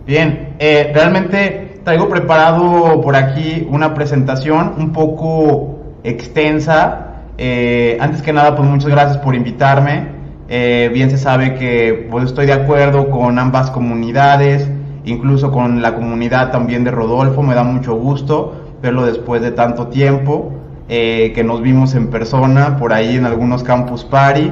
Bien, realmente traigo preparado por aquí una presentación un poco extensa. Antes que nada, pues muchas gracias por invitarme. Bien se sabe que pues, estoy de acuerdo con ambas comunidades, incluso con la comunidad también de Rodolfo. Me da mucho gusto verlo después de tanto tiempo, que nos vimos en persona por ahí en algunos campus party.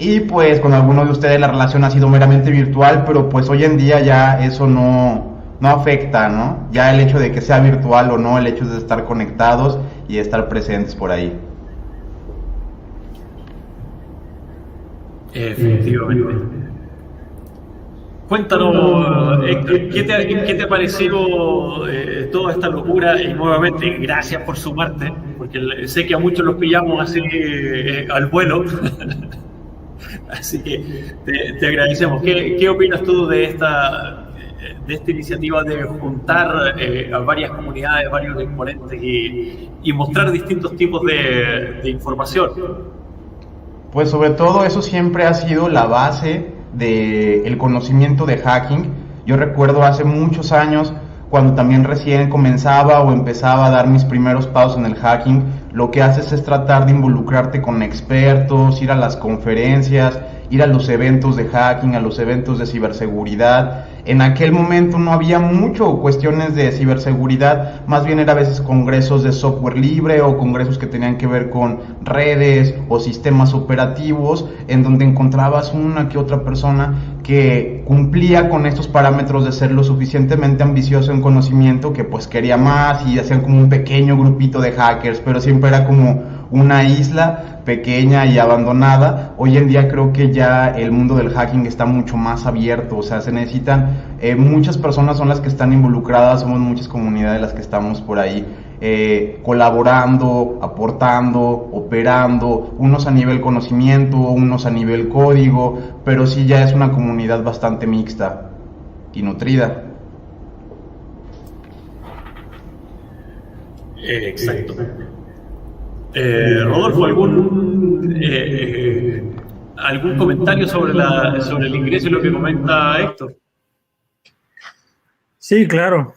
Y pues con algunos de ustedes la relación ha sido meramente virtual, pero pues hoy en día ya eso no afecta, ¿no? Ya el hecho de que sea virtual o no, el hecho de estar conectados y estar presentes por ahí. Efectivamente. Cuéntanos, Héctor, qué te ha parecido toda esta locura? Y nuevamente, gracias por sumarte, porque sé que a muchos los pillamos así al vuelo, así que te agradecemos. ¿Qué opinas tú de esta iniciativa de juntar a varias comunidades, varios exponentes y mostrar distintos tipos de información? Pues sobre todo eso siempre ha sido la base del conocimiento de hacking. Yo recuerdo hace muchos años, cuando también recién comenzaba o empezaba a dar mis primeros pasos en el hacking, lo que haces es tratar de involucrarte con expertos, ir a las conferencias, ir a los eventos de hacking, a los eventos de ciberseguridad. En aquel momento no había mucho cuestiones de ciberseguridad, más bien era a veces congresos de software libre o congresos que tenían que ver con redes o sistemas operativos, en donde encontrabas una que otra persona que cumplía con estos parámetros de ser lo suficientemente ambicioso en conocimiento, que pues quería más, y hacían como un pequeño grupito de hackers, pero siempre era como una isla pequeña y abandonada. Hoy en día creo que ya el mundo del hacking está mucho más abierto, o sea, se necesitan muchas personas son las que están involucradas, somos muchas comunidades las que estamos por ahí colaborando, aportando, operando, unos a nivel conocimiento, unos a nivel código, pero sí ya es una comunidad bastante mixta y nutrida. Exacto. Rodolfo, algún comentario sobre sobre el ingreso y lo que comenta Héctor? Sí, claro.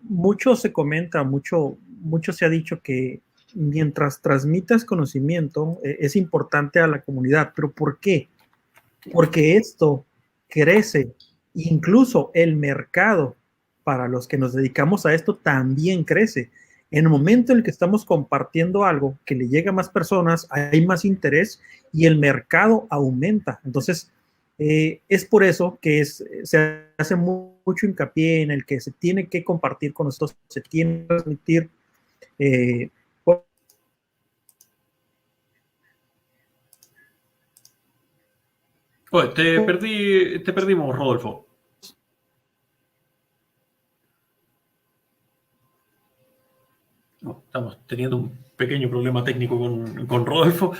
Mucho se comenta, mucho se ha dicho que mientras transmitas conocimiento, es importante a la comunidad. ¿Pero por qué? Porque esto crece. Incluso el mercado para los que nos dedicamos a esto también crece. En el momento en el que estamos compartiendo algo que le llega a más personas, hay más interés y el mercado aumenta. Entonces, es por eso que se hace mucho hincapié en el que se tiene que compartir con nosotros, se tiene que transmitir. Eh, Oye, te perdimos, Rodolfo. No, estamos teniendo un pequeño problema técnico con Rodolfo.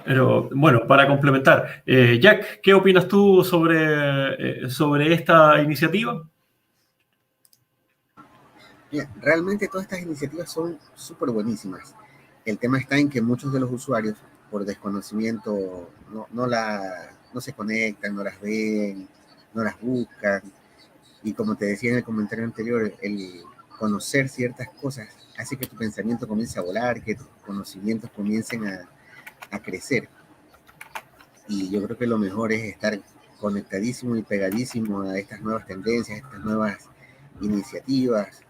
Pero bueno, para complementar, Jack, ¿qué opinas tú sobre esta iniciativa? Mira, realmente todas estas iniciativas son súper buenísimas. El tema está en que muchos de los usuarios, por desconocimiento, no se conectan, no las ven, no las buscan. Y como te decía en el comentario anterior, el conocer ciertas cosas hace que tu pensamiento comience a volar, que tus conocimientos comiencen a crecer. Y yo creo que lo mejor es estar conectadísimo y pegadísimo a estas nuevas tendencias, a estas nuevas iniciativas,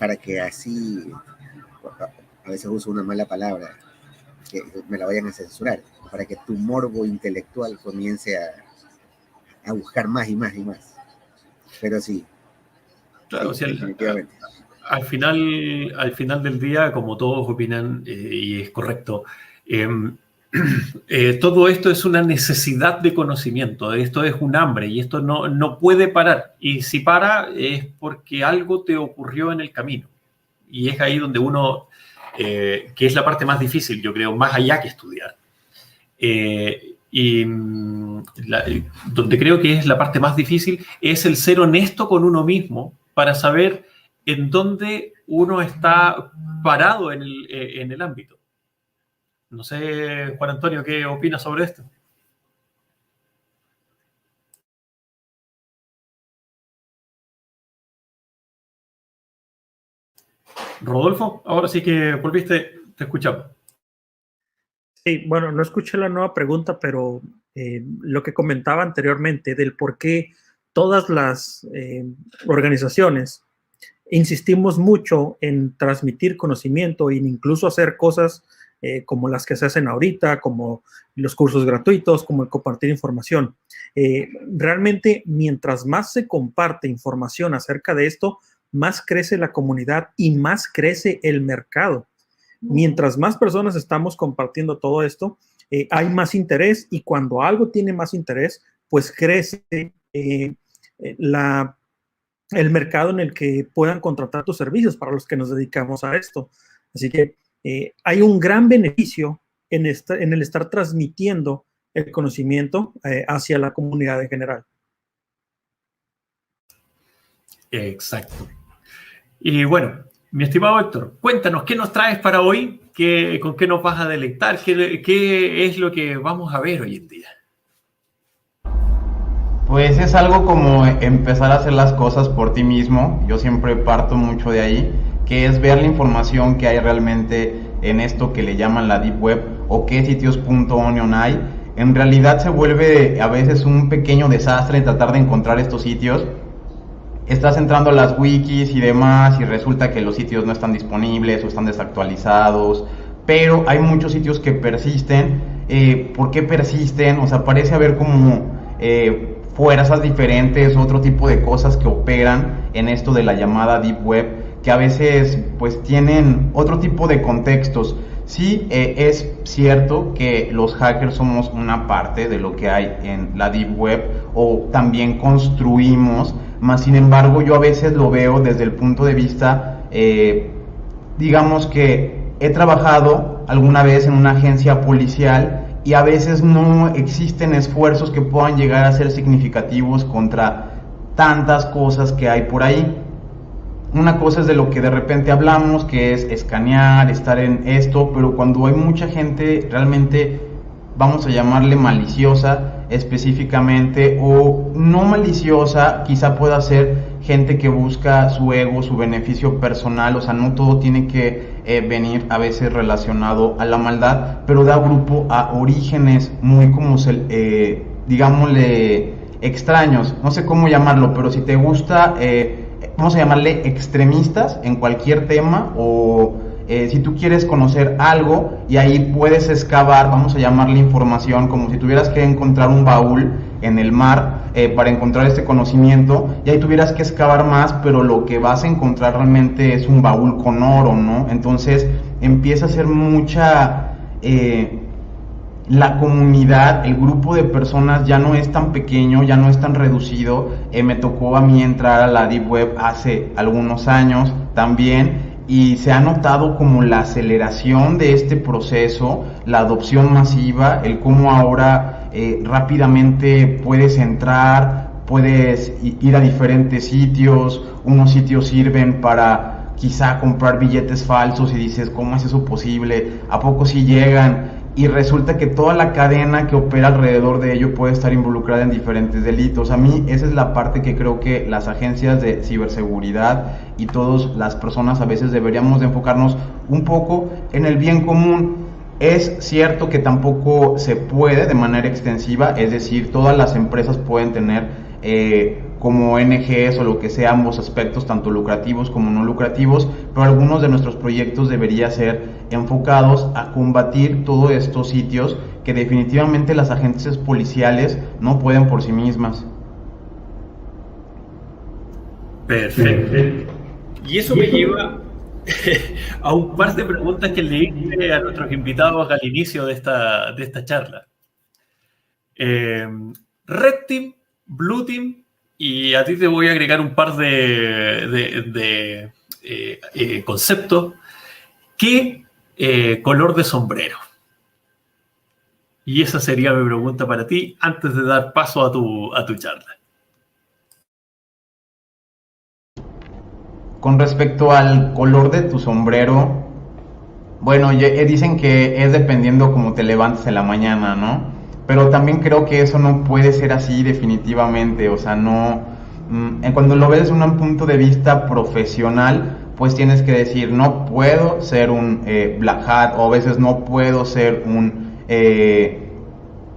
para que así, a veces uso una mala palabra, que me la vayan a censurar, para que tu morbo intelectual comience a buscar más y más y más. Pero sí, Claro, o sí, sea, definitivamente. al final del día, como todos opinan, y es correcto, eh, todo esto es una necesidad de conocimiento, esto es un hambre y esto no puede parar. Y si para es porque algo te ocurrió en el camino. Y es ahí donde que es la parte más difícil, yo creo, más allá que estudiar. Donde creo que es la parte más difícil es el ser honesto con uno mismo para saber en dónde uno está parado en el ámbito. No sé, Juan Antonio, ¿qué opinas sobre esto? Rodolfo, ahora sí que volviste, te escuchamos. Sí, bueno, no escuché la nueva pregunta, pero lo que comentaba anteriormente del por qué todas las organizaciones insistimos mucho en transmitir conocimiento e incluso hacer cosas como las que se hacen ahorita, como los cursos gratuitos, como el compartir información. Realmente, mientras más se comparte información acerca de esto, más crece la comunidad y más crece el mercado. Mientras más personas estamos compartiendo todo esto, hay más interés, y cuando algo tiene más interés, pues crece el mercado en el que puedan contratar tus servicios para los que nos dedicamos a esto. Así que hay un gran beneficio en el estar transmitiendo el conocimiento hacia la comunidad en general. Exacto. Y bueno, mi estimado Héctor, cuéntanos, ¿qué nos traes para hoy? ¿Con qué nos vas a deleitar? ¿Qué es lo que vamos a ver hoy en día? Pues es algo como empezar a hacer las cosas por ti mismo. Yo siempre parto mucho de ahí, que es ver la información que hay realmente en esto que le llaman la Deep Web, o qué sitios.onion hay. En realidad se vuelve a veces un pequeño desastre en tratar de encontrar estos sitios. Estás entrando a las wikis y demás y resulta que los sitios no están disponibles o están desactualizados, pero hay muchos sitios que persisten. ¿Por qué persisten? O sea, parece haber como fuerzas diferentes, otro tipo de cosas que operan en esto de la llamada Deep Web, que a veces pues tienen otro tipo de contextos. Sí, es cierto que los hackers somos una parte de lo que hay en la Deep Web, o también construimos, más sin embargo yo a veces lo veo desde el punto de vista, digamos que he trabajado alguna vez en una agencia policial y a veces no existen esfuerzos que puedan llegar a ser significativos contra tantas cosas que hay por ahí. Una cosa es de lo que de repente hablamos, que es escanear, estar en esto, pero cuando hay mucha gente realmente, vamos a llamarle maliciosa específicamente, o no maliciosa, quizá pueda ser gente que busca su ego, su beneficio personal, o sea, no todo tiene que venir a veces relacionado a la maldad, pero da grupo a orígenes muy como, digámosle, extraños, no sé cómo llamarlo, pero si te gusta... vamos a llamarle extremistas en cualquier tema, o si tú quieres conocer algo y ahí puedes excavar, vamos a llamarle información, como si tuvieras que encontrar un baúl en el mar para encontrar este conocimiento, y ahí tuvieras que excavar más, pero lo que vas a encontrar realmente es un baúl con oro, ¿no? Entonces empieza a ser mucha... la comunidad, el grupo de personas ya no es tan pequeño, ya no es tan reducido. Me tocó a mí entrar a la Deep Web hace algunos años también, y se ha notado como la aceleración de este proceso, la adopción masiva, el cómo ahora rápidamente puedes entrar, puedes ir a diferentes sitios. Unos sitios sirven para quizá comprar billetes falsos y dices, ¿cómo es eso posible? ¿A poco sí llegan? Y resulta que toda la cadena que opera alrededor de ello puede estar involucrada en diferentes delitos. A mí esa es la parte que creo que las agencias de ciberseguridad y todas las personas a veces deberíamos de enfocarnos un poco en el bien común. Es cierto que tampoco se puede de manera extensiva, es decir, todas las empresas pueden tener como ONGs o lo que sea ambos aspectos, tanto lucrativos como no lucrativos, pero algunos de nuestros proyectos deberían ser enfocados a combatir todos estos sitios que definitivamente las agencias policiales no pueden por sí mismas. Perfecto. Y eso me lleva a un par de preguntas que le hice a nuestros invitados al inicio de esta charla. Red Team, Blue Team, y a ti te voy a agregar un par de conceptos. ¿Qué color de sombrero? Y esa sería mi pregunta para ti antes de dar paso a tu charla. Con respecto al color de tu sombrero, bueno, dicen que es dependiendo cómo te levantes en la mañana, ¿no? Pero también creo que eso no puede ser así definitivamente, o sea, no... Cuando lo ves desde un punto de vista profesional, pues tienes que decir, no puedo ser un Black Hat, o a veces no puedo ser un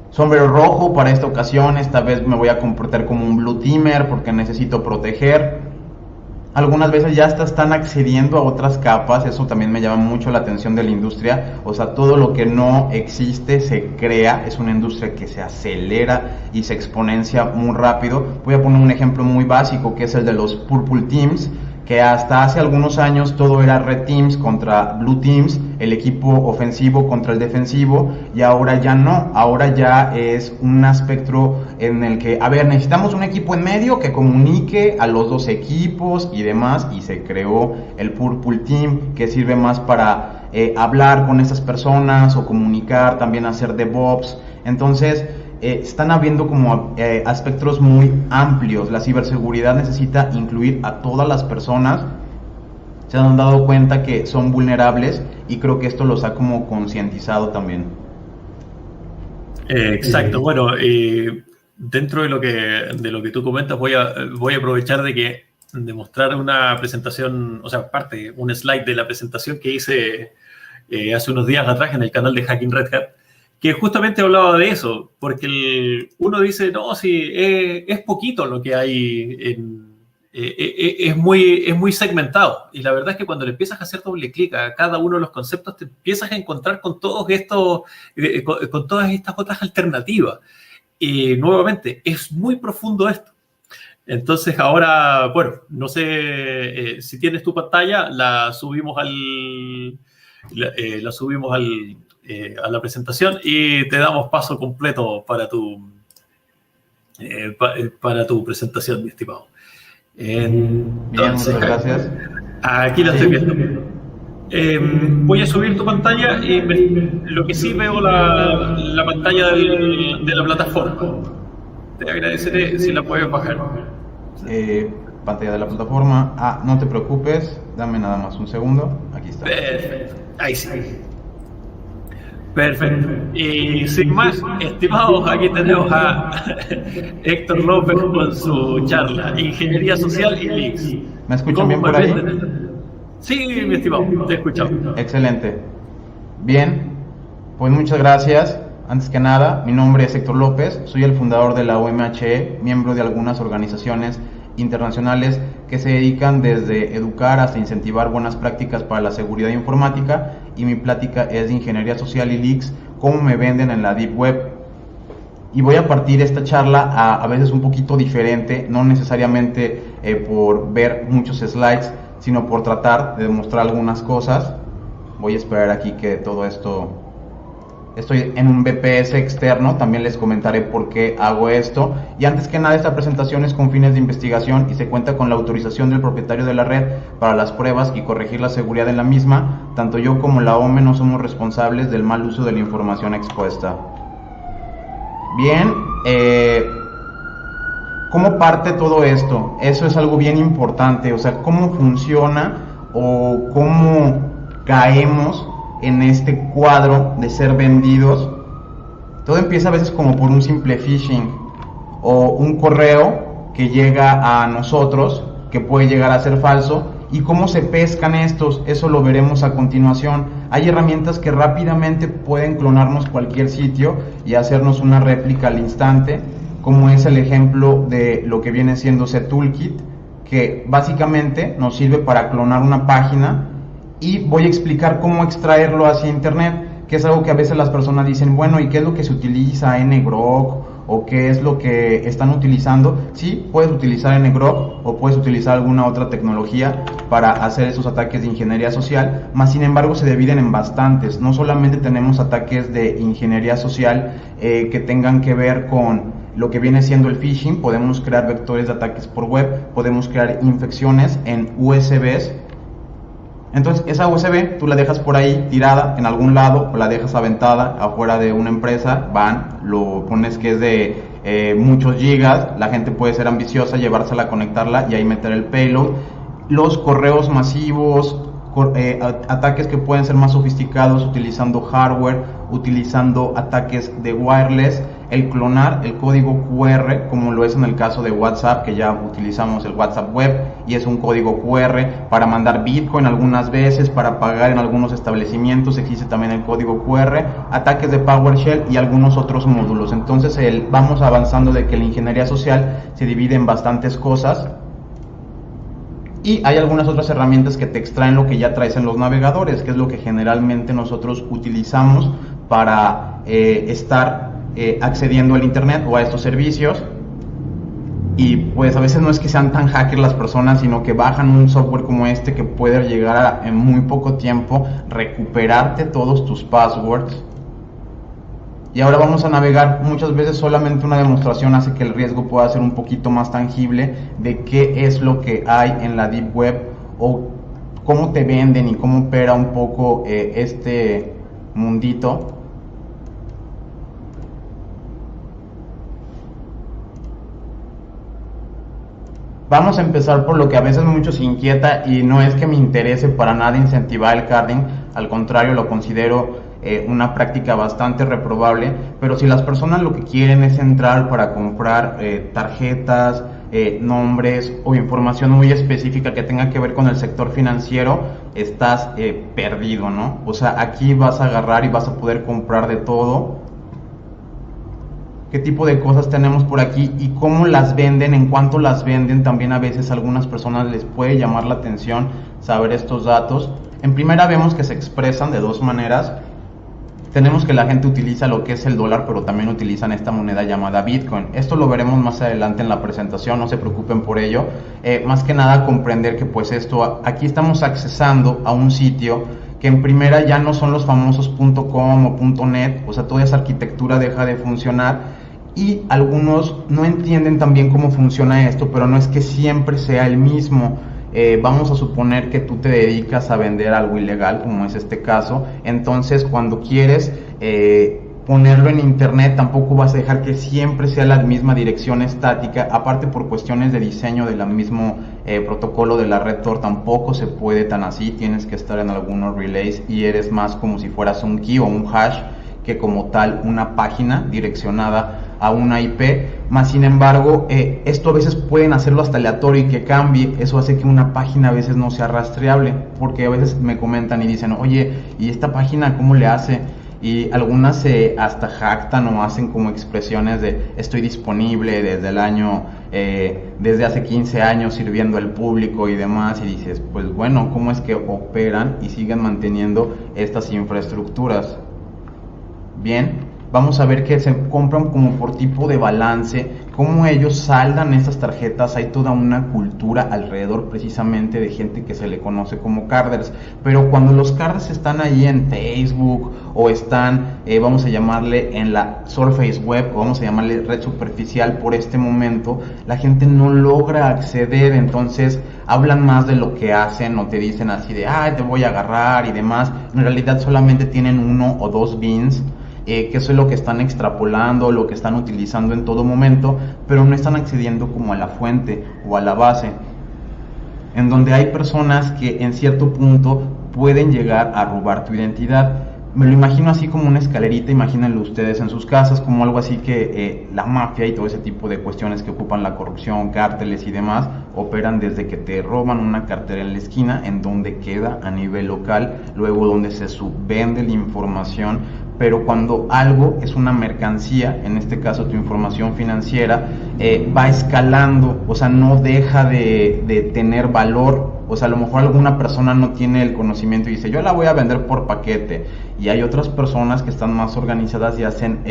sombrero rojo para esta ocasión, esta vez me voy a comportar como un Blue Teamer porque necesito proteger. Algunas veces ya están accediendo a otras capas, eso también me llama mucho la atención de la industria, o sea, todo lo que no existe se crea, es una industria que se acelera y se exponencia muy rápido. Voy a poner un ejemplo muy básico, que es el de los Purple Teams, que hasta hace algunos años todo era Red Teams contra Blue Teams, el equipo ofensivo contra el defensivo, y ahora ya no, ahora ya es un espectro en el que, a ver, necesitamos un equipo en medio que comunique a los dos equipos y demás, y se creó el Purple Team, que sirve más para hablar con esas personas o comunicar, también hacer DevOps. Entonces, están habiendo como aspectos muy amplios. La ciberseguridad necesita incluir a todas las personas. Se han dado cuenta que son vulnerables y creo que esto los ha como concientizado también. Exacto. Bueno, dentro de lo que tú comentas, voy a aprovechar de mostrar una presentación, o sea, un slide de la presentación que hice hace unos días atrás en el canal de Hacking Red Hat, que justamente hablaba de eso, porque uno dice, no, sí, es poquito lo que hay, es muy segmentado, y la verdad es que cuando le empiezas a hacer doble clic a cada uno de los conceptos, te empiezas a encontrar con todas estas otras alternativas, y nuevamente, es muy profundo esto. Entonces ahora, bueno, no sé si tienes tu pantalla, la subimos a la presentación y te damos paso completo para tu presentación, mi estimado. Entonces, bien, muchas gracias. Aquí la estoy viendo. Voy a subir tu pantalla y lo que sí veo la pantalla de la plataforma. Te agradeceré si la puedes bajar. Pantalla de la plataforma. No te preocupes, dame nada más un segundo. Aquí está. Perfecto. Ahí sí. Perfecto. Y sin más, estimados, aquí tenemos a Héctor López con su charla, Ingeniería Social y Leaks. ¿Me escuchan bien por ahí? Sí, mi estimado, te escuchamos. Excelente. Bien, pues muchas gracias. Antes que nada, mi nombre es Héctor López, soy el fundador de la OMHE, miembro de algunas organizaciones internacionales que se dedican desde educar hasta incentivar buenas prácticas para la seguridad informática, y mi plática es de ingeniería social y leaks, cómo me venden en la Deep Web. Y voy a partir esta charla a veces un poquito diferente, no necesariamente por ver muchos slides, sino por tratar de demostrar algunas cosas. Voy a esperar aquí que todo esto... Estoy en un VPS externo, también les comentaré por qué hago esto. Y antes que nada, esta presentación es con fines de investigación y se cuenta con la autorización del propietario de la red para las pruebas y corregir la seguridad en la misma. Tanto yo como la OME no somos responsables del mal uso de la información expuesta. Bien, ¿cómo parte todo esto? Eso es algo bien importante, o sea, ¿cómo funciona o cómo caemos en este cuadro de ser vendidos? Todo empieza a veces como por un simple phishing o un correo que llega a nosotros, que puede llegar a ser falso. ¿Y cómo se pescan estos? Eso lo veremos a continuación. Hay herramientas que rápidamente pueden clonarnos cualquier sitio y hacernos una réplica al instante, como es el ejemplo de lo que viene siendo Toolkit, que básicamente nos sirve para clonar una página. Y voy a explicar cómo extraerlo hacia internet, que es algo que a veces las personas dicen, bueno, ¿y qué es lo que se utiliza? NGROK, o qué es lo que están utilizando. Sí, puedes utilizar NGROK o puedes utilizar alguna otra tecnología para hacer esos ataques de ingeniería social, más sin embargo se dividen en bastantes. No solamente tenemos ataques de ingeniería social que tengan que ver con lo que viene siendo el phishing, podemos crear vectores de ataques por web, podemos crear infecciones en USBs. Entonces esa USB tú la dejas por ahí tirada en algún lado, o la dejas aventada afuera de una empresa, lo pones que es de muchos gigas, la gente puede ser ambiciosa, llevársela, conectarla y ahí meter el payload. Los correos masivos, ataques que pueden ser más sofisticados utilizando hardware utilizando ataques de wireless, el clonar el código QR, como lo es en el caso de WhatsApp, que ya utilizamos el WhatsApp web y es un código QR para mandar Bitcoin algunas veces, para pagar en algunos establecimientos existe también el código QR, ataques de PowerShell y algunos otros módulos. Entonces vamos avanzando de que la ingeniería social se divide en bastantes cosas. Y hay algunas otras herramientas que te extraen lo que ya traes en los navegadores, que es lo que generalmente nosotros utilizamos para estar accediendo al internet o a estos servicios. Y pues a veces no es que sean tan hackers las personas, sino que bajan un software como este que puede llegar a en muy poco tiempo recuperarte todos tus passwords. Y ahora vamos a navegar. Muchas veces solamente una demostración hace que el riesgo pueda ser un poquito más tangible de qué es lo que hay en la Deep Web o cómo te venden y cómo opera un poco este mundito. Vamos a empezar por lo que a veces muchos inquieta, y no es que me interese para nada incentivar el carding, al contrario, lo considero una práctica bastante reprobable, pero si las personas lo que quieren es entrar para comprar tarjetas, nombres o información muy específica que tenga que ver con el sector financiero, estás perdido, ¿no? O sea, aquí vas a agarrar y vas a poder comprar de todo. Qué tipo de cosas tenemos por aquí y cómo las venden, en cuánto las venden. También a veces a algunas personas les puede llamar la atención saber estos datos. En primera vemos que se expresan de dos maneras. Tenemos que la gente utiliza lo que es el dólar, pero también utilizan esta moneda llamada Bitcoin. Esto lo veremos más adelante en la presentación, no se preocupen por ello. Más que nada comprender que pues aquí estamos accesando a un sitio que en primera ya no son los famosos .com o .net, o sea, toda esa arquitectura deja de funcionar y algunos no entienden también cómo funciona esto, pero no es que siempre sea el mismo. Vamos a suponer que tú te dedicas a vender algo ilegal, como es este caso, entonces cuando quieres ponerlo en internet tampoco vas a dejar que siempre sea la misma dirección estática, aparte por cuestiones de diseño del mismo protocolo de la red Tor tampoco se puede tan así, tienes que estar en algunos relays y eres más como si fueras un key o un hash que como tal una página direccionada a una IP, más sin embargo esto a veces pueden hacerlo hasta aleatorio y que cambie, eso hace que una página a veces no sea rastreable, porque a veces me comentan y dicen, oye, ¿y esta página cómo le hace? Y algunas se hasta jactan o hacen como expresiones de estoy disponible desde el año, desde hace 15 años sirviendo al público y demás, y dices, pues bueno, ¿cómo es que operan y siguen manteniendo estas infraestructuras? Bien, vamos a ver que se compran como por tipo de balance, cómo ellos saldan estas tarjetas. Hay toda una cultura alrededor precisamente de gente que se le conoce como carders, pero cuando los carders están ahí en Facebook o están, vamos a llamarle en la Surface Web o vamos a llamarle red superficial por este momento, la gente no logra acceder, entonces hablan más de lo que hacen o te dicen así de, te voy a agarrar y demás. En realidad solamente tienen 1 o 2 bins, que eso es lo que están extrapolando, lo que están utilizando en todo momento, pero no están accediendo como a la fuente o a la base, en donde hay personas que en cierto punto pueden llegar a robar tu identidad. Me lo imagino así como una escalerita, imagínenlo ustedes en sus casas, como algo así que la mafia y todo ese tipo de cuestiones que ocupan la corrupción, cárteles y demás, operan desde que te roban una cartera en la esquina, en donde queda a nivel local, luego donde se subvende la información. Pero cuando algo es una mercancía, en este caso tu información financiera, va escalando, o sea, no deja de tener valor. O sea, a lo mejor alguna persona no tiene el conocimiento y dice, yo la voy a vender por paquete. Y hay otras personas que están más organizadas y hacen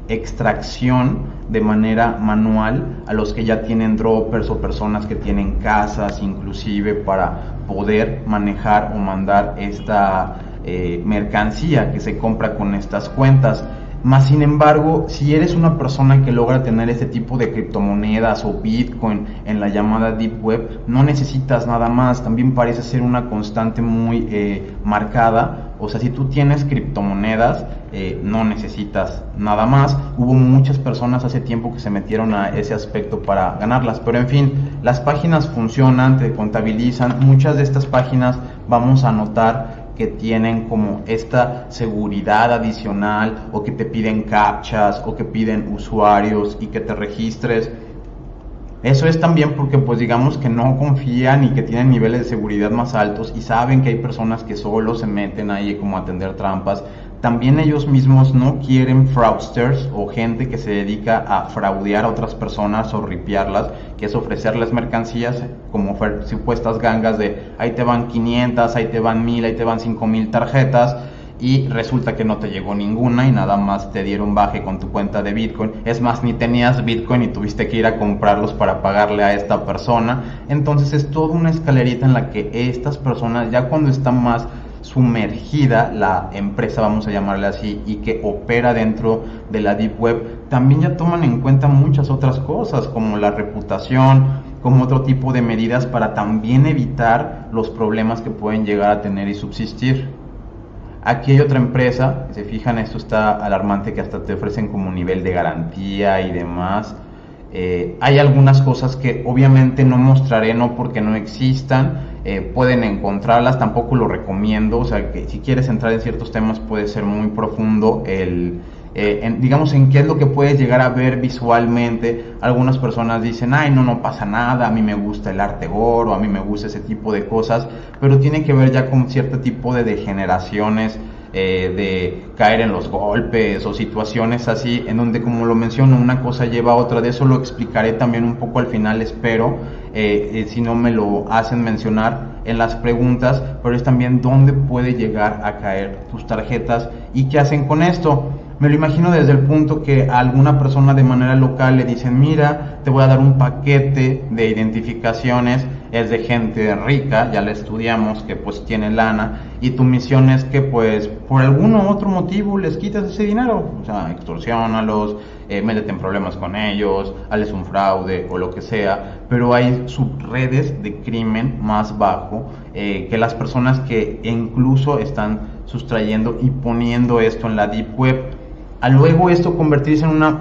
extracción de manera manual a los que ya tienen droppers o personas que tienen casas inclusive para poder manejar o mandar esta mercancía que se compra con estas cuentas. Más sin embargo, si eres una persona que logra tener este tipo de criptomonedas o Bitcoin en la llamada Deep Web, no necesitas nada más. También parece ser una constante muy marcada. O sea, si tú tienes criptomonedas, no necesitas nada más. Hubo muchas personas hace tiempo que se metieron a ese aspecto para ganarlas. Pero en fin, las páginas funcionan, te contabilizan. Muchas de estas páginas vamos a notar que tienen como esta seguridad adicional, o que te piden captchas, o que piden usuarios y que te registres. Eso es también porque pues digamos que no confían y que tienen niveles de seguridad más altos y saben que hay personas que solo se meten ahí como a atender trampas. También ellos mismos no quieren fraudsters o gente que se dedica a fraudear a otras personas o ripiarlas, que es ofrecerles mercancías como supuestas gangas de ahí te van 500, ahí te van 1000, ahí te van 5000 tarjetas, y resulta que no te llegó ninguna y nada más te dieron baje con tu cuenta de Bitcoin. Es más, ni tenías Bitcoin y tuviste que ir a comprarlos para pagarle a esta persona. Entonces es toda una escalerita en la que estas personas, ya cuando están más sumergida la empresa, vamos a llamarle así, y que opera dentro de la Deep Web, también ya toman en cuenta muchas otras cosas como la reputación, como otro tipo de medidas para también evitar los problemas que pueden llegar a tener y subsistir. Aquí hay otra empresa, se fijan, esto está alarmante, que hasta te ofrecen como nivel de garantía y demás. Hay algunas cosas que obviamente no mostraré, no porque no existan, pueden encontrarlas, tampoco lo recomiendo, o sea que si quieres entrar en ciertos temas puede ser muy profundo digamos en qué es lo que puedes llegar a ver visualmente. Algunas personas dicen, ay no pasa nada, a mí me gusta el arte gore, o a mí me gusta ese tipo de cosas, pero tiene que ver ya con cierto tipo de degeneraciones, de caer en los golpes o situaciones así, en donde, como lo menciono, una cosa lleva a otra. De eso lo explicaré también un poco al final, espero, si no me lo hacen mencionar en las preguntas, pero es también dónde puede llegar a caer tus tarjetas y qué hacen con esto. Me lo imagino desde el punto que a alguna persona de manera local le dicen, mira, te voy a dar un paquete de identificaciones, es de gente rica, ya la estudiamos, que pues tiene lana, y tu misión es que pues por algún otro motivo les quites ese dinero, o sea, extorsiónalos, métete en problemas con ellos, hazles un fraude o lo que sea, pero hay subredes de crimen más bajo, que las personas que incluso están sustrayendo y poniendo esto en la Deep Web. A luego esto convertirse en una,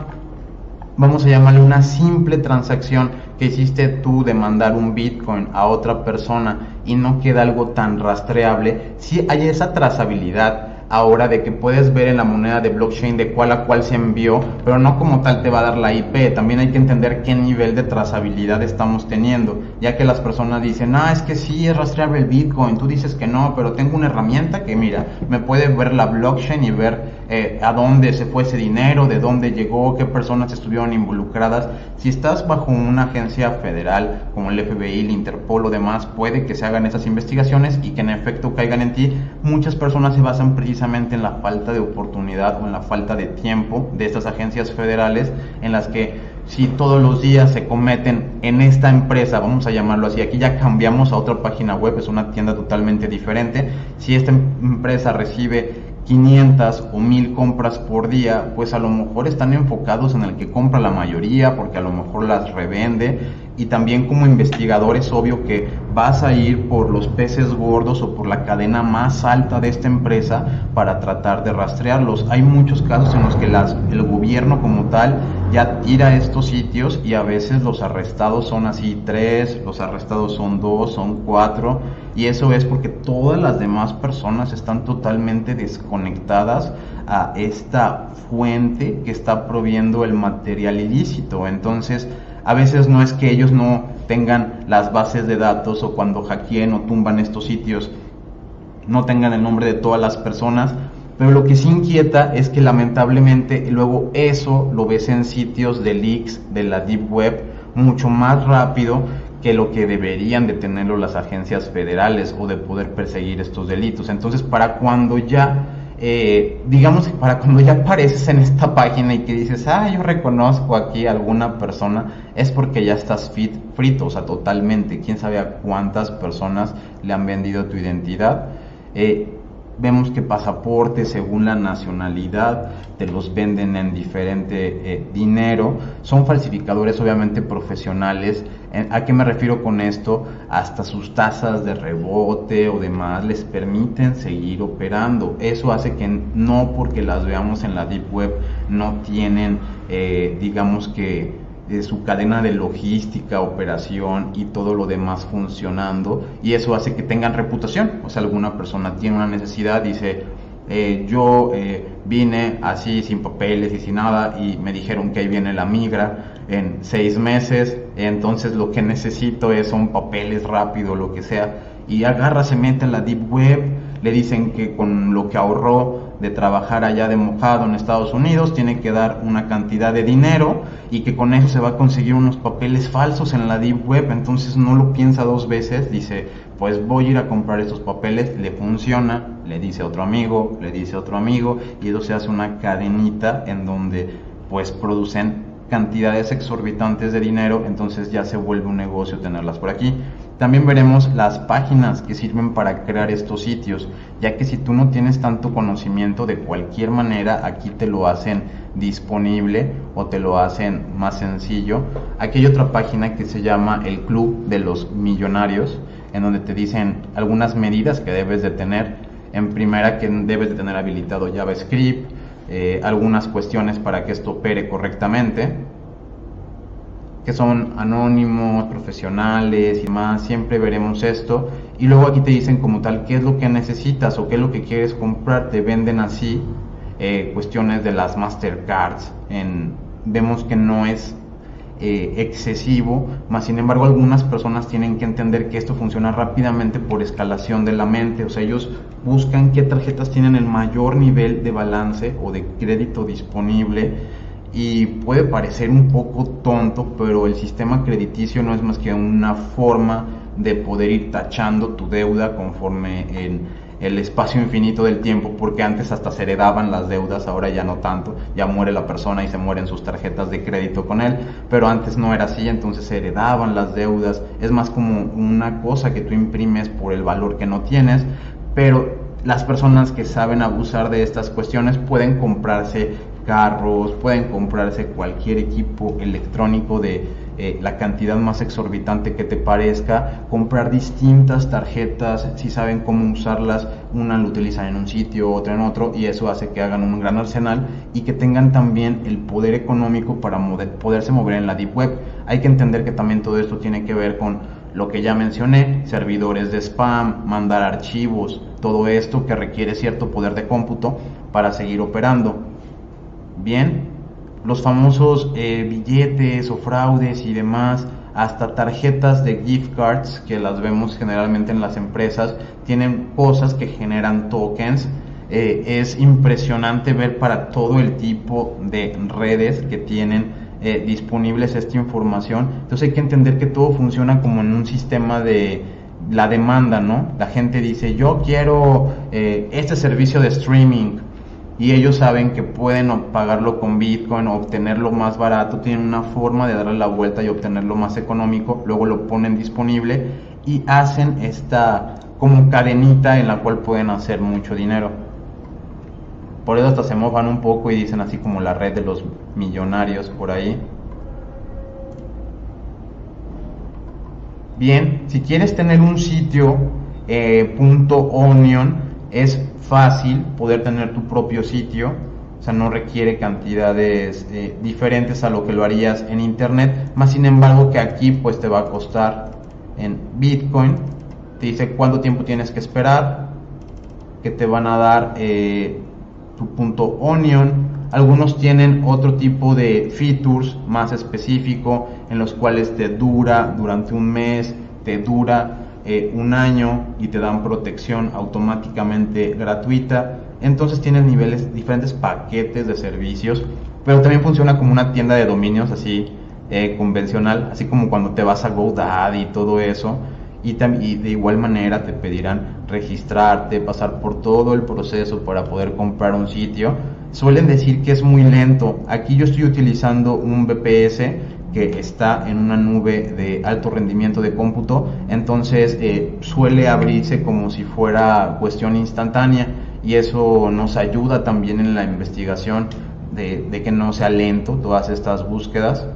vamos a llamarle una simple transacción que hiciste tú de mandar un Bitcoin a otra persona y no queda algo tan rastreable, sí hay esa trazabilidad ahora de que puedes ver en la moneda de blockchain de cuál a cuál se envió, pero no como tal te va a dar la IP. También hay que entender qué nivel de trazabilidad estamos teniendo, ya que las personas dicen, es que sí es rastreable el Bitcoin, tú dices que no, pero tengo una herramienta que mira, me puede ver la blockchain y ver a dónde se fue ese dinero, de dónde llegó, qué personas estuvieron involucradas. Si estás bajo una agencia federal como el FBI, el Interpol o demás, puede que se hagan esas investigaciones y que en efecto caigan en ti. Muchas personas se basan precisamente en la falta de oportunidad o en la falta de tiempo de estas agencias federales, en las que si todos los días se cometen en esta empresa, vamos a llamarlo así, aquí ya cambiamos a otra página web, es una tienda totalmente diferente, si esta empresa recibe 500 o 1000 compras por día, pues a lo mejor están enfocados en el que compra la mayoría, porque a lo mejor las revende. Y también como investigador es obvio que vas a ir por los peces gordos o por la cadena más alta de esta empresa para tratar de rastrearlos. Hay muchos casos en los que el gobierno como tal ya tira estos sitios, y a veces los arrestados son así 3, los arrestados son 2, son 4, y eso es porque todas las demás personas están totalmente desconectadas a esta fuente que está proviendo el material ilícito. Entonces a veces no es que ellos no tengan las bases de datos, o cuando hackeen o tumban estos sitios no tengan el nombre de todas las personas, pero lo que sí inquieta es que lamentablemente luego eso lo ves en sitios de leaks de la Deep Web mucho más rápido que lo que deberían de tenerlo las agencias federales o de poder perseguir estos delitos. Entonces para cuando ya digamos que para cuando ya apareces en esta página y que dices, yo reconozco aquí a alguna persona, es porque ya estás frito, o sea, totalmente. Quién sabe a cuántas personas le han vendido tu identidad. Vemos que pasaportes, según la nacionalidad, te los venden en diferente dinero. Son falsificadores obviamente profesionales. ¿A qué me refiero con esto? Hasta sus tasas de rebote o demás les permiten seguir operando. Eso hace que no porque las veamos en la Deep Web no tienen, digamos que su cadena de logística, operación y todo lo demás funcionando, y eso hace que tengan reputación. O sea, alguna persona tiene una necesidad, dice, yo vine así sin papeles y sin nada y me dijeron que ahí viene la migra en 6 meses, entonces lo que necesito son papeles rápido, lo que sea, y agarra, se mete en la Deep Web, le dicen que con lo que ahorró de trabajar allá de mojado en Estados Unidos tiene que dar una cantidad de dinero y que con eso se va a conseguir unos papeles falsos en la Deep Web. Entonces no lo piensa 2 veces, dice, pues voy a ir a comprar estos papeles, le funciona, le dice a otro amigo, le dice a otro amigo, y eso se hace una cadenita en donde pues producen cantidades exorbitantes de dinero. Entonces ya se vuelve un negocio tenerlas por aquí. También veremos las páginas que sirven para crear estos sitios, ya que si tú no tienes tanto conocimiento, de cualquier manera aquí te lo hacen disponible o te lo hacen más sencillo. Aquí hay otra página que se llama el Club de los Millonarios, en donde te dicen algunas medidas que debes de tener. En primera, que debes de tener habilitado JavaScript, algunas cuestiones para que esto opere correctamente, que son anónimos, profesionales y más. Siempre veremos esto, y luego aquí te dicen como tal qué es lo que necesitas o qué es lo que quieres comprar. Te venden así cuestiones de las Mastercards. Vemos que no es excesivo, más sin embargo algunas personas tienen que entender que esto funciona rápidamente por escalación de la mente. O sea, ellos buscan qué tarjetas tienen el mayor nivel de balance o de crédito disponible. Y puede parecer un poco tonto, pero el sistema crediticio no es más que una forma de poder ir tachando tu deuda conforme en el espacio infinito del tiempo, porque antes hasta se heredaban las deudas, ahora ya no tanto, ya muere la persona y se mueren sus tarjetas de crédito con él, pero antes no era así, entonces se heredaban las deudas. Es más como una cosa que tú imprimes por el valor que no tienes, pero las personas que saben abusar de estas cuestiones pueden comprarse carros, pueden comprarse cualquier equipo electrónico de la cantidad más exorbitante que te parezca, comprar distintas tarjetas, si saben cómo usarlas, una lo utilizan en un sitio, otra en otro, y eso hace que hagan un gran arsenal y que tengan también el poder económico para poderse mover en la Deep Web. Hay que entender que también todo esto tiene que ver con lo que ya mencioné, servidores de spam, mandar archivos, todo esto que requiere cierto poder de cómputo para seguir operando. Bien, los famosos billetes o fraudes y demás, hasta tarjetas de gift cards que las vemos generalmente en las empresas, tienen cosas que generan tokens. Es impresionante ver para todo el tipo de redes que tienen disponibles esta información. Entonces hay que entender que todo funciona como en un sistema de la demanda, ¿no? La gente dice, yo quiero este servicio de streaming, y ellos saben que pueden pagarlo con Bitcoin o obtenerlo más barato, tienen una forma de darle la vuelta y obtenerlo más económico, luego lo ponen disponible y hacen esta como cadenita en la cual pueden hacer mucho dinero. Por eso hasta se mofan un poco y dicen así como la red de los millonarios por ahí. Bien, si quieres tener un sitio .onion, es fácil poder tener tu propio sitio. O sea, no requiere cantidades diferentes a lo que lo harías en internet, más sin embargo que aquí pues te va a costar en Bitcoin. Te dice cuánto tiempo tienes que esperar, que te van a dar tu .onion. Algunos tienen otro tipo de features más específico, en los cuales te dura durante un mes, te dura un año y te dan protección automáticamente gratuita. Entonces tienes diferentes paquetes de servicios, pero también funciona como una tienda de dominios así convencional, así como cuando te vas a GoDaddy y todo eso. Y de igual manera te pedirán registrarte, pasar por todo el proceso para poder comprar un sitio. Suelen decir que es muy lento. Aquí yo estoy utilizando un VPS que está en una nube de alto rendimiento de cómputo, entonces suele abrirse como si fuera cuestión instantánea, y eso nos ayuda también en la investigación de que no sea lento todas estas búsquedas.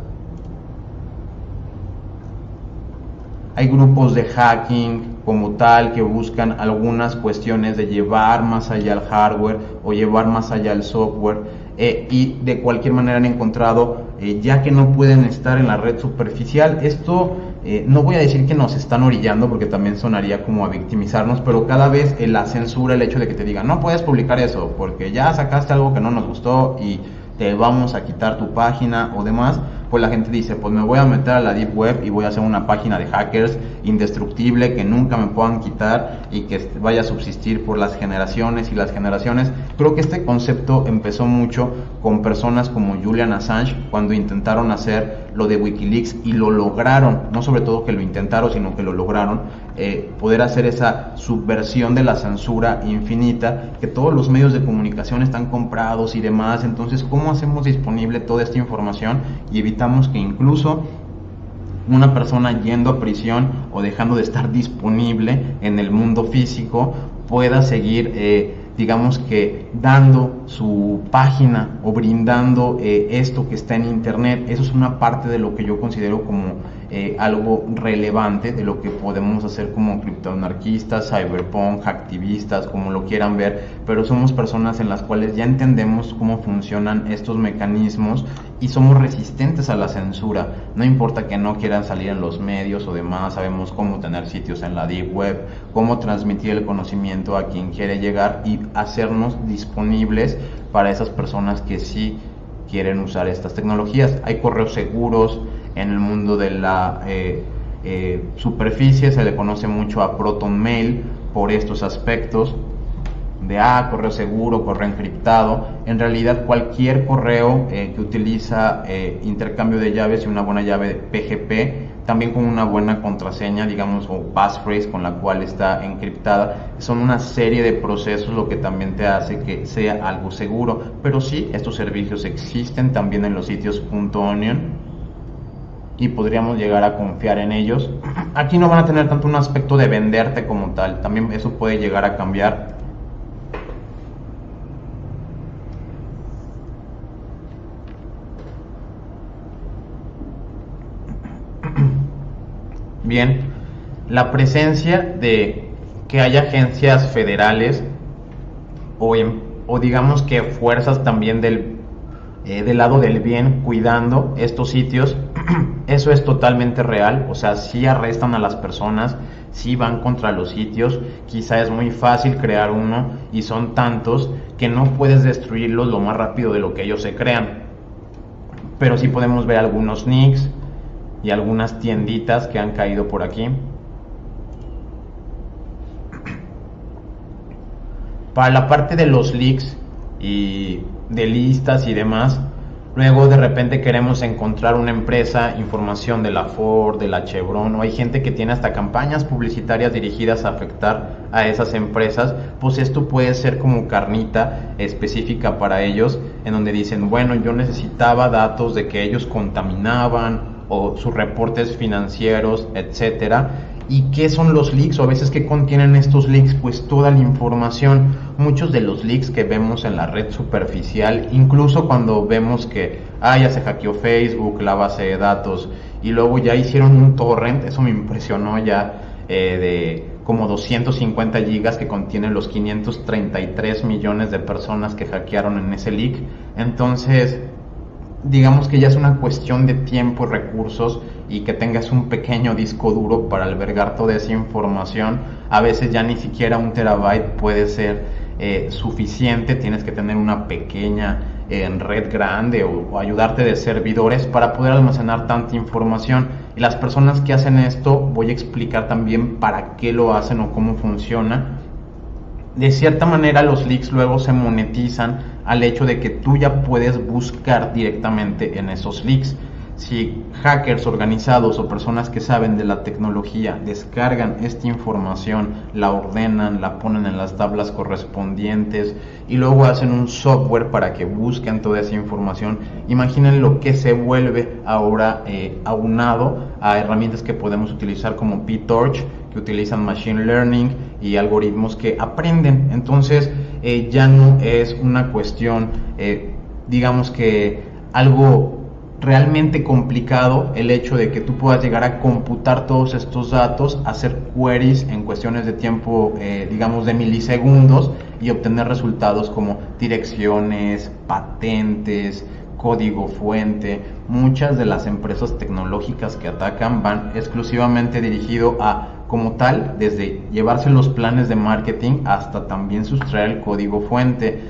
Hay grupos de hacking como tal que buscan algunas cuestiones de llevar más allá el hardware o llevar más allá el software. y de cualquier manera han encontrado, ya que no pueden estar en la red superficial. Esto no voy a decir que nos están orillando, porque también sonaría como a victimizarnos, pero cada vez la censura, el hecho de que te digan no puedes publicar eso porque ya sacaste algo que no nos gustó y te vamos a quitar tu página o demás, pues la gente dice, pues me voy a meter a la Deep Web y voy a hacer una página de hackers indestructible que nunca me puedan quitar y que vaya a subsistir por las generaciones y las generaciones. Creo que este concepto empezó mucho con personas como Julian Assange cuando intentaron hacer lo de Wikileaks y lo lograron, no sobre todo que lo intentaron, sino que lo lograron, poder hacer esa subversión de la censura infinita, que todos los medios de comunicación están comprados y demás. Entonces, ¿cómo hacemos disponible toda esta información y evitamos que incluso una persona yendo a prisión o dejando de estar disponible en el mundo físico pueda seguir, digamos que dando su página o brindando esto que está en internet? Eso es una parte de lo que yo considero como algo relevante de lo que podemos hacer como criptoanarquistas, cyberpunk, activistas, como lo quieran ver, pero somos personas en las cuales ya entendemos cómo funcionan estos mecanismos y somos resistentes a la censura. No importa que no quieran salir en los medios o demás, sabemos cómo tener sitios en la Deep Web, cómo transmitir el conocimiento a quien quiere llegar y hacernos disponibles para esas personas que sí quieren usar estas tecnologías. Hay correos seguros. En el mundo de la superficie se le conoce mucho a Proton Mail por estos aspectos de correo seguro, correo encriptado. En realidad cualquier correo que utiliza intercambio de llaves y una buena llave PGP, también con una buena contraseña, digamos, o passphrase con la cual está encriptada, son una serie de procesos lo que también te hace que sea algo seguro. Pero sí, estos servicios existen también en los sitios .onion y podríamos llegar a confiar en ellos. Aquí no van a tener tanto un aspecto de venderte como tal, también eso puede llegar a cambiar. Bien, la presencia de que haya agencias federales o digamos que fuerzas también del lado del bien cuidando estos sitios, eso es totalmente real. O sea, sí arrestan a las personas, sí van contra los sitios. Quizá es muy fácil crear uno y son tantos que no puedes destruirlos lo más rápido de lo que ellos se crean, pero sí podemos ver algunos nicks y algunas tienditas que han caído por aquí. Para la parte de los leaks y de listas y demás, luego de repente queremos encontrar una empresa, información de la Ford, de la Chevron, o hay gente que tiene hasta campañas publicitarias dirigidas a afectar a esas empresas. Pues esto puede ser como carnita específica para ellos, en donde dicen, bueno, yo necesitaba datos de que ellos contaminaban o sus reportes financieros, etcétera. ¿Y qué son los leaks? O a veces, ¿qué contienen estos leaks? Pues toda la información. Muchos de los leaks que vemos en la red superficial, incluso cuando vemos que ya se hackeó Facebook, la base de datos, y luego ya hicieron un torrent, eso me impresionó ya, de como 250 gigas que contienen los 533 millones de personas que hackearon en ese leak. Entonces, digamos que ya es una cuestión de tiempo y recursos, y que tengas un pequeño disco duro para albergar toda esa información. A veces ya ni siquiera 1 terabyte puede ser suficiente, tienes que tener una pequeña red grande o ayudarte de servidores para poder almacenar tanta información. Y las personas que hacen esto, voy a explicar también para qué lo hacen o cómo funciona. De cierta manera los leaks luego se monetizan al hecho de que tú ya puedes buscar directamente en esos leaks. Si hackers organizados o personas que saben de la tecnología descargan esta información, la ordenan, la ponen en las tablas correspondientes y luego hacen un software para que busquen toda esa información, imaginen lo que se vuelve ahora aunado a herramientas que podemos utilizar como PyTorch, que utilizan Machine Learning y algoritmos que aprenden. Entonces ya no es una cuestión, digamos que algo realmente complicado el hecho de que tú puedas llegar a computar todos estos datos, hacer queries en cuestiones de tiempo, digamos de milisegundos, y obtener resultados como direcciones, patentes, código fuente. Muchas de las empresas tecnológicas que atacan van exclusivamente dirigido a, como tal, desde llevarse los planes de marketing hasta también sustraer el código fuente,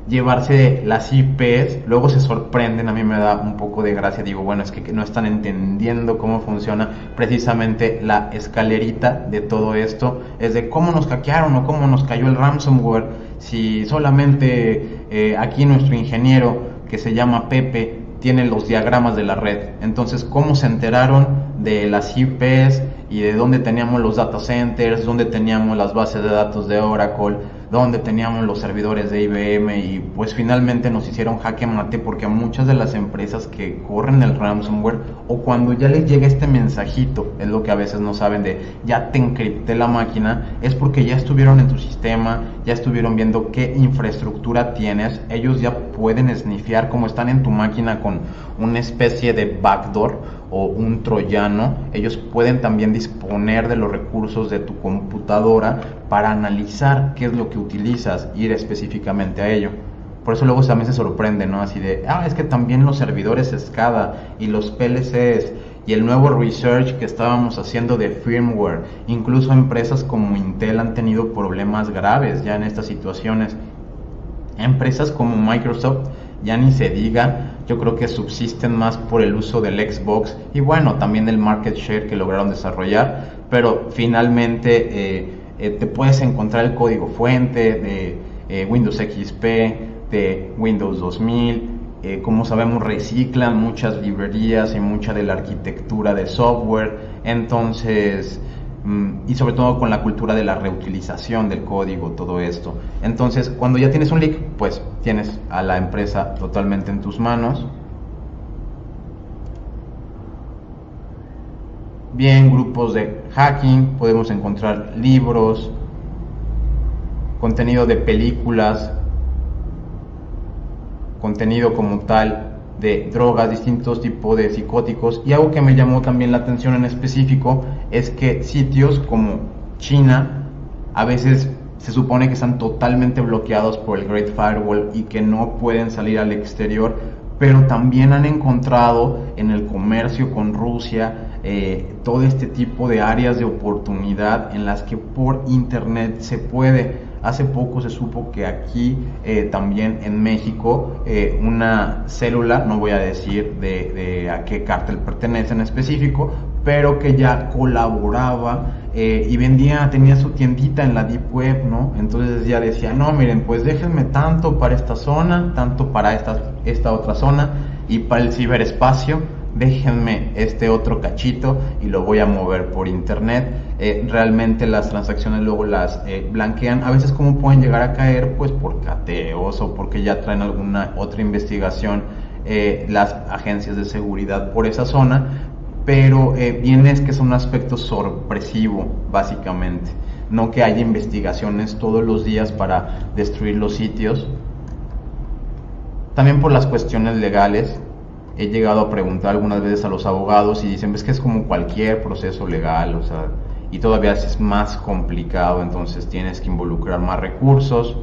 llevarse las IPs. Luego se sorprenden, a mí me da un poco de gracia, digo, bueno, es que no están entendiendo cómo funciona precisamente la escalerita de todo esto, es de cómo nos hackearon o cómo nos cayó el ransomware, si solamente aquí nuestro ingeniero, que se llama Pepe, tiene los diagramas de la red. Entonces, ¿cómo se enteraron de las IPs y de dónde teníamos los data centers, dónde teníamos las bases de datos de Oracle, dónde teníamos los servidores de IBM? Y pues finalmente nos hicieron jaque mate, porque a muchas de las empresas que corren el ransomware, o cuando ya les llega este mensajito, es lo que a veces no saben, de ya te encripté la máquina, es porque ya estuvieron en tu sistema, ya estuvieron viendo qué infraestructura tienes. Ellos ya pueden snifear, como están en tu máquina con una especie de backdoor o un troyano, ellos pueden también disponer de los recursos de tu computadora para analizar qué es lo que utilizas, ir específicamente a ello. Por eso luego también se sorprende, ¿no? Así de, es que también los servidores SCADA y los PLCs y el nuevo research que estábamos haciendo de firmware, incluso empresas como Intel han tenido problemas graves ya en estas situaciones. Empresas como Microsoft, ya ni se diga, yo creo que subsisten más por el uso del Xbox y bueno, también el market share que lograron desarrollar, pero finalmente te puedes encontrar el código fuente de Windows XP, de Windows 2000, como sabemos reciclan muchas librerías y mucha de la arquitectura de software, entonces, y sobre todo con la cultura de la reutilización del código, todo esto. Entonces, cuando ya tienes un leak, pues tienes a la empresa totalmente en tus manos. Bien, grupos de hacking, podemos encontrar libros, contenido de películas, contenido como tal de drogas, distintos tipos de psicóticos. Y algo que me llamó también la atención en específico es que sitios como China a veces se supone que están totalmente bloqueados por el Great Firewall y que no pueden salir al exterior, pero también han encontrado en el comercio con Rusia todo este tipo de áreas de oportunidad en las que por internet se puede. Hace poco se supo que aquí también en México una célula, no voy a decir de a qué cártel pertenece en específico, pero que ya colaboraba y tenía su tiendita en la Deep Web, ¿no? Entonces ya decía, no, miren, pues déjenme tanto para esta zona, tanto para esta otra zona, y para el ciberespacio déjenme este otro cachito y lo voy a mover por internet. Realmente las transacciones luego las blanquean. A veces como pueden llegar a caer, pues por cateos o porque ya traen alguna otra investigación las agencias de seguridad por esa zona, pero bien es que es un aspecto sorpresivo básicamente, no que haya investigaciones todos los días para destruir los sitios. También por las cuestiones legales. He llegado a preguntar algunas veces a los abogados y dicen, es que es como cualquier proceso legal, o sea, y todavía es más complicado, entonces tienes que involucrar más recursos.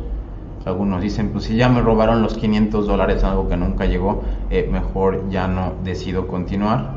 Algunos dicen, pues si ya me robaron los $500, algo que nunca llegó, mejor ya no decido continuar.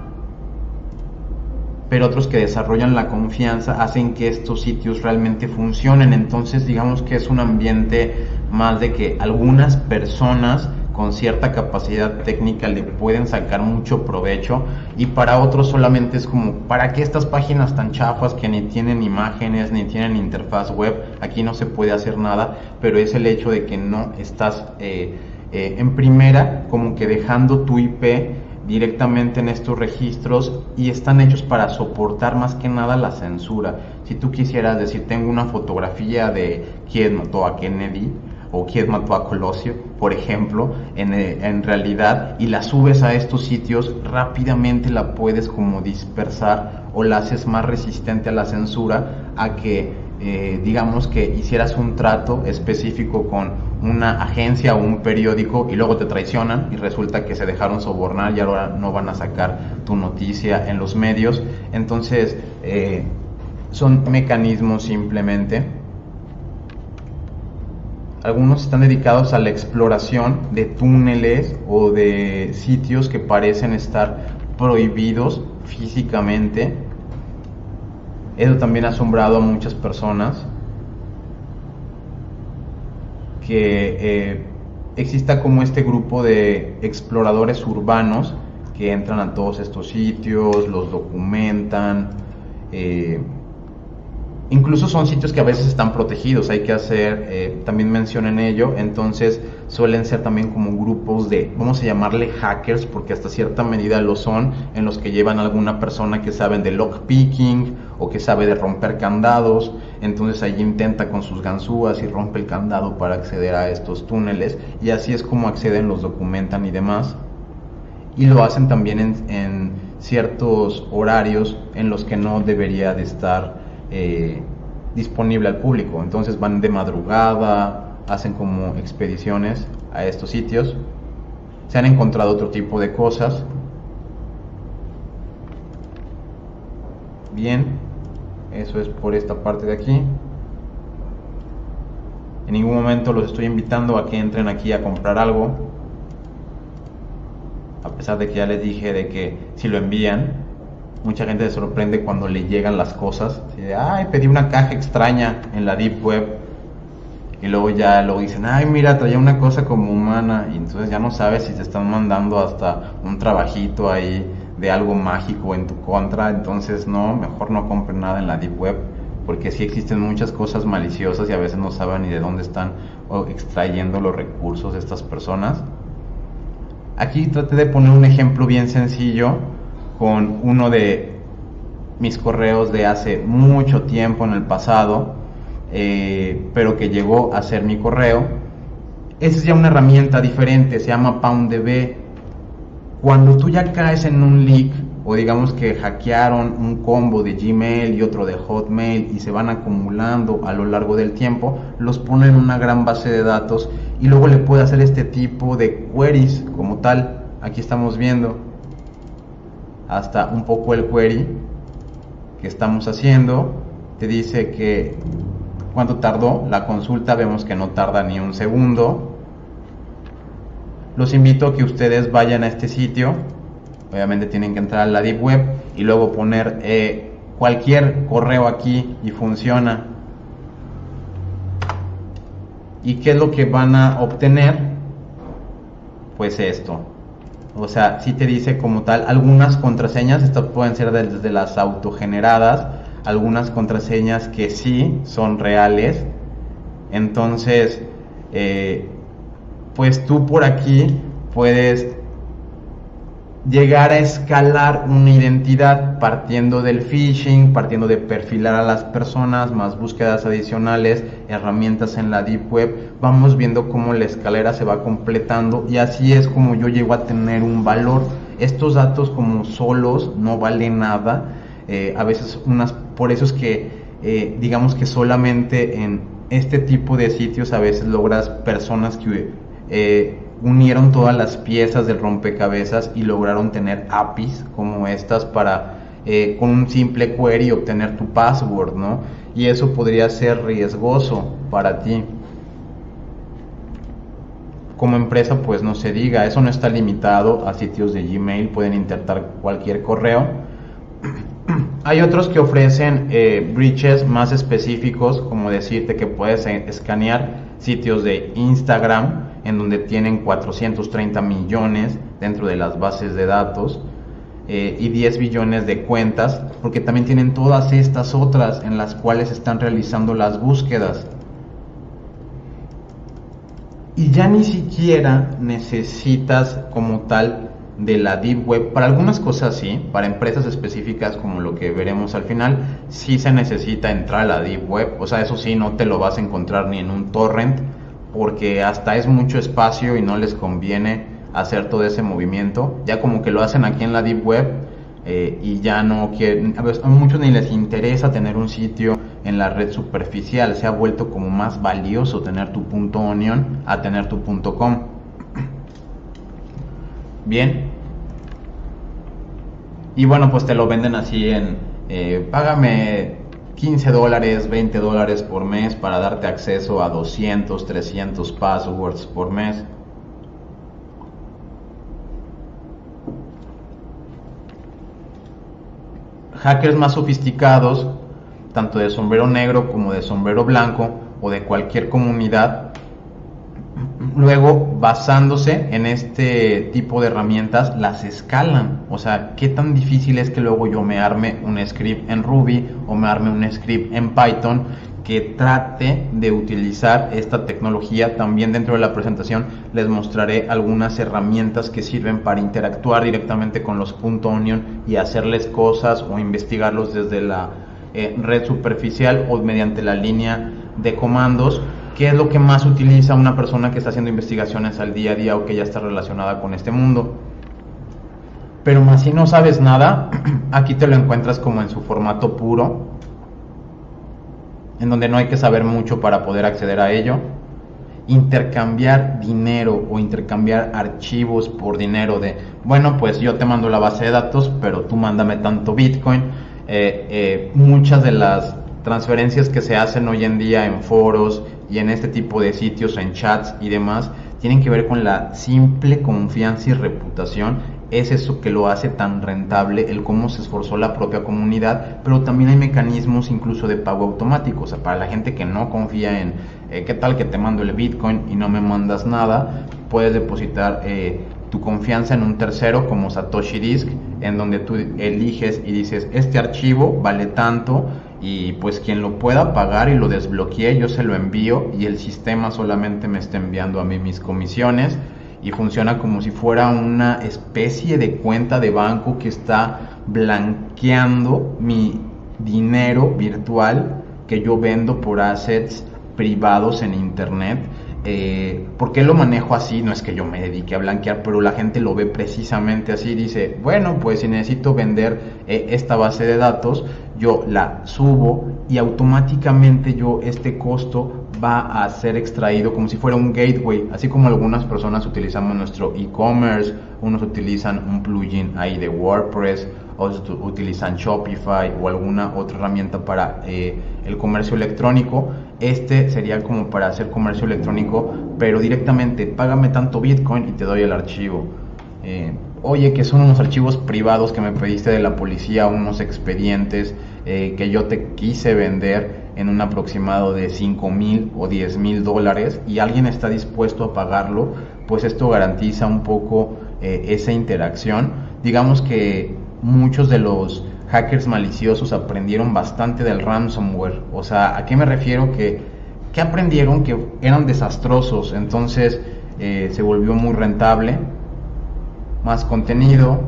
Pero otros que desarrollan la confianza hacen que estos sitios realmente funcionen, entonces digamos que es un ambiente más de que algunas personas con cierta capacidad técnica le pueden sacar mucho provecho, y para otros solamente es como, ¿para qué estas páginas tan chafas que ni tienen imágenes ni tienen interfaz web? Aquí no se puede hacer nada, pero es el hecho de que no estás en primera, como que dejando tu IP directamente en estos registros, y están hechos para soportar más que nada la censura. Si tú quisieras decir, tengo una fotografía de quién mató a Kennedy o quién mató a Colosio, por ejemplo, en realidad, y la subes a estos sitios, rápidamente la puedes como dispersar o la haces más resistente a la censura, a que digamos que hicieras un trato específico con una agencia o un periódico y luego te traicionan y resulta que se dejaron sobornar y ahora no van a sacar tu noticia en los medios. Entonces son mecanismos simplemente Algunos están dedicados a la exploración de túneles o de sitios que parecen estar prohibidos físicamente. Eso también ha asombrado a muchas personas, que exista como este grupo de exploradores urbanos que entran a todos estos sitios, los documentan. Incluso son sitios que a veces están protegidos, hay que hacer también mención en ello. Entonces suelen ser también como grupos de, vamos a llamarle hackers, porque hasta cierta medida lo son, en los que llevan a alguna persona que sabe de lockpicking o que sabe de romper candados. Entonces allí intenta con sus ganzúas y rompe el candado para acceder a estos túneles, y así es como acceden, los documentan y demás. Y lo hacen también en ciertos horarios en los que no debería de estar disponible al público. Entonces van de madrugada, hacen como expediciones a estos sitios. Se han encontrado otro tipo de cosas. Bien, eso es por esta parte de aquí. En ningún momento los estoy invitando a que entren aquí a comprar algo, a pesar de que ya les dije de que si lo envían, mucha gente se sorprende cuando le llegan las cosas. Ay, pedí una caja extraña en la Deep Web. Y luego ya lo dicen, ay, mira, traía una cosa como humana. Y entonces ya no sabes si te están mandando hasta un trabajito ahí de algo mágico en tu contra. Entonces no, mejor no compren nada en la Deep Web, porque sí existen muchas cosas maliciosas y a veces no saben ni de dónde están extrayendo los recursos de estas personas. Aquí traté de poner un ejemplo bien sencillo con uno de mis correos de hace mucho tiempo en el pasado, pero que llegó a ser mi correo. Esa es ya una herramienta diferente, se llama PoundDB. Cuando tú ya caes en un leak, o digamos que hackearon un combo de Gmail y otro de Hotmail y se van acumulando a lo largo del tiempo, los ponen en una gran base de datos y luego le puede hacer este tipo de queries como tal. Aquí estamos viendo hasta un poco el query que estamos haciendo. Te dice que cuánto tardó la consulta, vemos que no tarda ni un segundo. Los invito a que ustedes vayan a este sitio. Obviamente tienen que entrar a la Deep Web y luego poner cualquier correo aquí y funciona. ¿Y qué es lo que van a obtener? Pues esto. O sea, sí te dice como tal algunas contraseñas. Estas pueden ser desde las autogeneradas, algunas contraseñas que sí son reales. Entonces pues tú por aquí puedes llegar a escalar una identidad partiendo del phishing, partiendo de perfilar a las personas, más búsquedas adicionales, herramientas en la Deep Web. Vamos viendo cómo la escalera se va completando y así es como yo llego a tener un valor. Estos datos como solos no valen nada. A veces por eso es que digamos que solamente en este tipo de sitios a veces logras personas que unieron todas las piezas del rompecabezas y lograron tener APIs como estas para con un simple query obtener tu password, ¿no? Y eso podría ser riesgoso para ti. Como empresa, pues no se diga, eso no está limitado a sitios de Gmail, pueden intentar cualquier correo. Hay otros que ofrecen breaches más específicos, como decirte que puedes escanear sitios de Instagram, en donde tienen 430 millones dentro de las bases de datos y 10 billones de cuentas, porque también tienen todas estas otras en las cuales están realizando las búsquedas. Y ya ni siquiera necesitas como tal de la Deep Web. Para algunas cosas sí, para empresas específicas como lo que veremos al final, sí se necesita entrar a la Deep Web. O sea, eso sí, no te lo vas a encontrar ni en un torrent, porque hasta es mucho espacio y no les conviene hacer todo ese movimiento. Ya como que lo hacen aquí en la Deep Web y ya no quieren, a muchos ni les interesa tener un sitio en la red superficial. Se ha vuelto como más valioso tener tu .onion a tener tu .com. Bien, y bueno, pues te lo venden así en págame $15, $20 por mes para darte acceso a 200, 300 passwords por mes. Hackers más sofisticados, tanto de sombrero negro como de sombrero blanco o de cualquier comunidad, luego basándose en este tipo de herramientas las escalan. O sea, qué tan difícil es que luego yo me arme un script en Ruby o me arme un script en Python que trate de utilizar esta tecnología. También dentro de la presentación les mostraré algunas herramientas que sirven para interactuar directamente con los .onion y hacerles cosas o investigarlos desde la red superficial o mediante la línea de comandos, que es lo que más utiliza una persona que está haciendo investigaciones al día a día o que ya está relacionada con este mundo. Pero más si no sabes nada, aquí te lo encuentras como en su formato puro, en donde no hay que saber mucho para poder acceder a ello. Intercambiar dinero o intercambiar archivos por dinero de, bueno, pues yo te mando la base de datos, pero tú mándame tanto Bitcoin. Muchas de las transferencias que se hacen hoy en día en foros y en este tipo de sitios, en chats y demás, tienen que ver con la simple confianza y reputación. Es eso que lo hace tan rentable, el cómo se esforzó la propia comunidad, pero también hay mecanismos incluso de pago automático. O sea, para la gente que no confía en qué tal que te mando el Bitcoin y no me mandas nada, puedes depositar tu confianza en un tercero como Satoshi Disk, en donde tú eliges y dices, este archivo vale tanto, y pues quien lo pueda pagar y lo desbloquee, yo se lo envío y el sistema solamente me está enviando a mí mis comisiones. Y funciona como si fuera una especie de cuenta de banco que está blanqueando mi dinero virtual que yo vendo por assets privados en internet. ¿Por qué lo manejo así? No es que yo me dedique a blanquear, pero la gente lo ve precisamente así. Dice, bueno, pues si necesito vender esta base de datos, yo la subo y automáticamente este costo va a ser extraído como si fuera un gateway, así como algunas personas utilizamos nuestro e-commerce, unos utilizan un plugin ahí de WordPress, otros utilizan Shopify o alguna otra herramienta para el comercio electrónico. Este sería como para hacer comercio electrónico, pero directamente págame tanto Bitcoin y te doy el archivo. Oye, que son unos archivos privados que me pediste de la policía, unos expedientes que yo te quise vender en un aproximado de $5,000 o $10,000 y alguien está dispuesto a pagarlo, pues esto garantiza un poco esa interacción. Digamos que muchos de los hackers maliciosos aprendieron bastante del ransomware. O sea, ¿a qué me refiero? Que aprendieron que eran desastrosos, entonces se volvió muy rentable. Más contenido,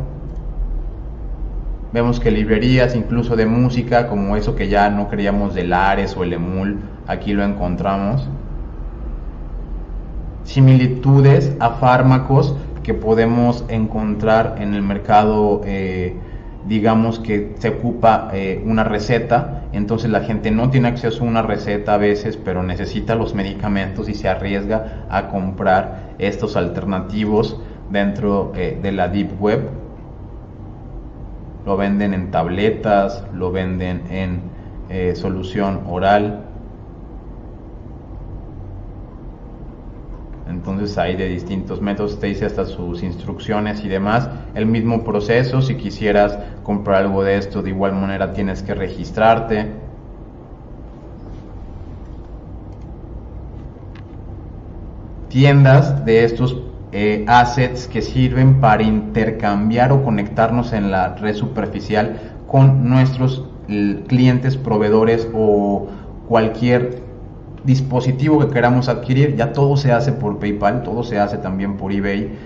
vemos que librerías incluso de música, como eso que ya no creíamos del Ares o el Emul, aquí lo encontramos. Similitudes a fármacos que podemos encontrar en el mercado, digamos que se ocupa una receta, entonces la gente no tiene acceso a una receta a veces, pero necesita los medicamentos y se arriesga a comprar estos alternativos dentro de la Deep Web. Lo venden en tabletas, lo venden en solución oral. Entonces hay de distintos métodos, te dice hasta sus instrucciones y demás. El mismo proceso, si quisieras comprar algo de esto, de igual manera tienes que registrarte. Tiendas de estos assets que sirven para intercambiar o conectarnos en la red superficial con nuestros clientes, proveedores o cualquier dispositivo que queramos adquirir. Ya todo se hace por PayPal, todo se hace también por eBay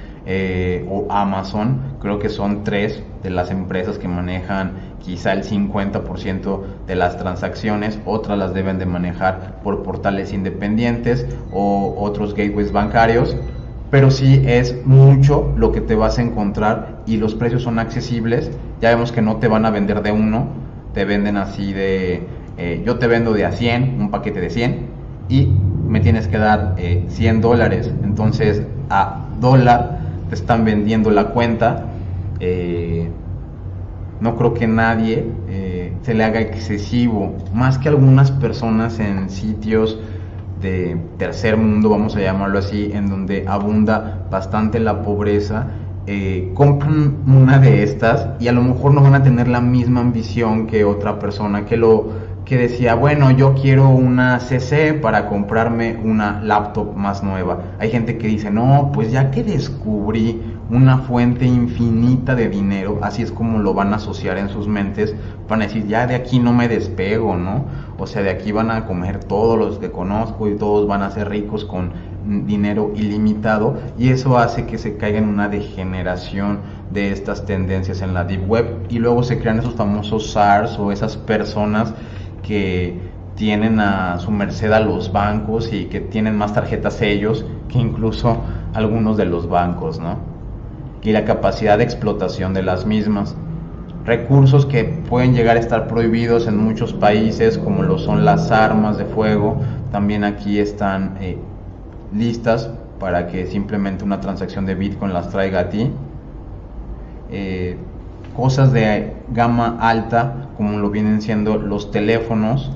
o Amazon. Creo que son 3 de las empresas que manejan quizá el 50% de las transacciones. Otras las deben de manejar por portales independientes o otros gateways bancarios, pero sí es mucho lo que te vas a encontrar y los precios son accesibles. Ya vemos que no te van a vender de uno, te venden así de yo te vendo de a 100, un paquete de 100 y me tienes que dar $100, entonces a dólar te están vendiendo la cuenta. no creo que nadie se le haga excesivo, más que algunas personas en sitios de tercer mundo, vamos a llamarlo así, en donde abunda bastante la pobreza, compran una de estas y a lo mejor no van a tener la misma ambición que otra persona que decía, bueno, yo quiero una CC para comprarme una laptop más nueva. Hay gente que dice, no, pues ya que descubrí una fuente infinita de dinero, así es como lo van a asociar en sus mentes, van a decir, ya de aquí no me despego, ¿no? O sea, de aquí van a comer todos los que conozco y todos van a ser ricos con dinero ilimitado, y eso hace que se caiga en una degeneración de estas tendencias en la Deep Web, y luego se crean esos famosos SARS o esas personas que tienen a su merced a los bancos y que tienen más tarjetas ellos que incluso algunos de los bancos, ¿no? Y la capacidad de explotación de las mismas. Recursos que pueden llegar a estar prohibidos en muchos países, como lo son las armas de fuego, también aquí están listas para que simplemente una transacción de Bitcoin las traiga a ti. Cosas de gama alta, como lo vienen siendo los teléfonos,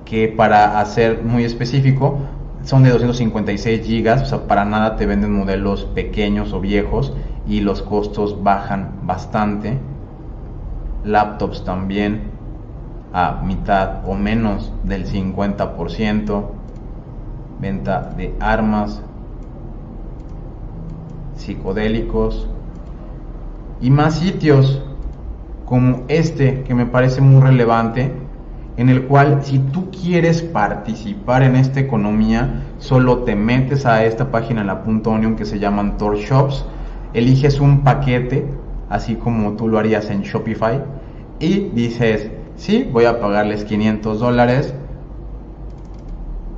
que para hacer muy específico son de 256 gigas, o sea, para nada te venden modelos pequeños o viejos y los costos bajan bastante. Laptops también a mitad o menos del 50%. Venta de armas, psicodélicos y más sitios como este, que me parece muy relevante, en el cual si tú quieres participar en esta economía, solo te metes a esta página, la .onion, que se llaman Tor Shops, eliges un paquete, así como tú lo harías en Shopify, y dices, sí, voy a pagarles $500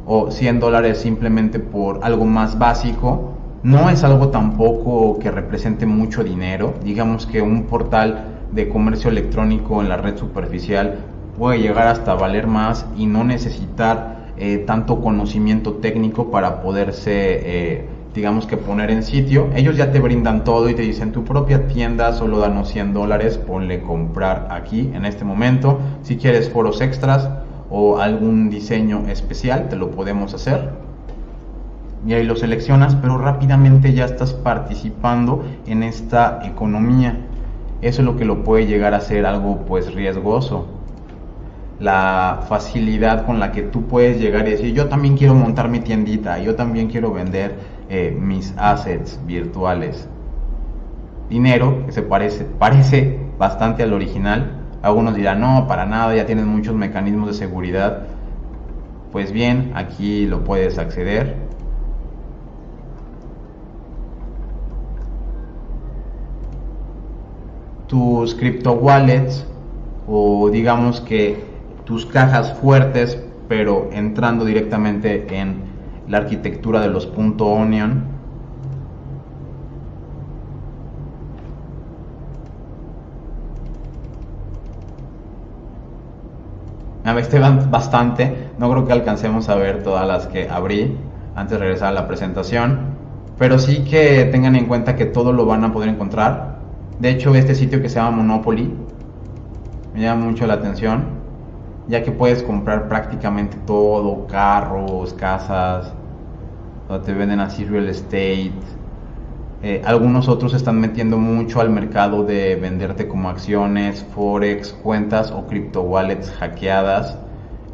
o $100 simplemente por algo más básico. No es algo tampoco que represente mucho dinero. Digamos que un portal de comercio electrónico en la red superficial puede llegar hasta valer más y no necesitar tanto conocimiento técnico para poderse digamos que poner en sitio. Ellos ya te brindan todo y te dicen, tu propia tienda, solo danos $100, ponle comprar aquí en este momento. Si quieres foros extras o algún diseño especial, te lo podemos hacer, y ahí lo seleccionas, pero rápidamente ya estás participando en esta economía. Eso es lo que lo puede llegar a ser algo pues riesgoso, la facilidad con la que tú puedes llegar y decir, yo también quiero montar mi tiendita, yo también quiero vender mis assets virtuales. Dinero que se parece bastante al original. Algunos dirán, no, para nada, ya tienes muchos mecanismos de seguridad. Pues bien, aquí lo puedes acceder. Tus crypto wallets, o digamos que tus cajas fuertes, pero entrando directamente en la arquitectura de los .onion. Me vesté bastante, no creo que alcancemos a ver todas las que abrí antes de regresar a la presentación, pero sí que tengan en cuenta que todo lo van a poder encontrar. De hecho, este sitio que se llama Monopoly me llama mucho la atención, ya que puedes comprar prácticamente todo, carros, casas, te venden así real estate. Algunos otros están metiendo mucho al mercado de venderte como acciones, forex, cuentas o crypto wallets hackeadas,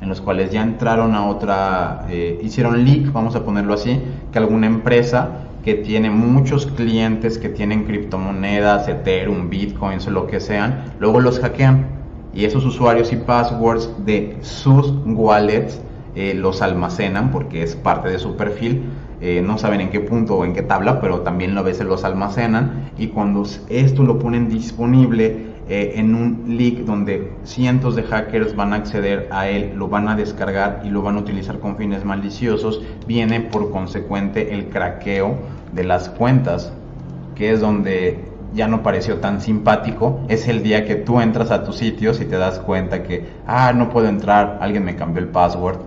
en los cuales ya entraron a otra, hicieron leak, vamos a ponerlo así, que alguna empresa que tiene muchos clientes que tienen criptomonedas, Ethereum, Bitcoins o lo que sean, luego los hackean, y esos usuarios y passwords de sus wallets los almacenan porque es parte de su perfil. No saben en qué punto o en qué tabla, pero también a veces los almacenan, y cuando esto lo ponen disponible en un leak donde cientos de hackers van a acceder a él, lo van a descargar y lo van a utilizar con fines maliciosos, viene por consecuente el craqueo de las cuentas, que es donde ya no pareció tan simpático. Es el día que tú entras a tus sitios y te das cuenta que no puedo entrar, alguien me cambió el password,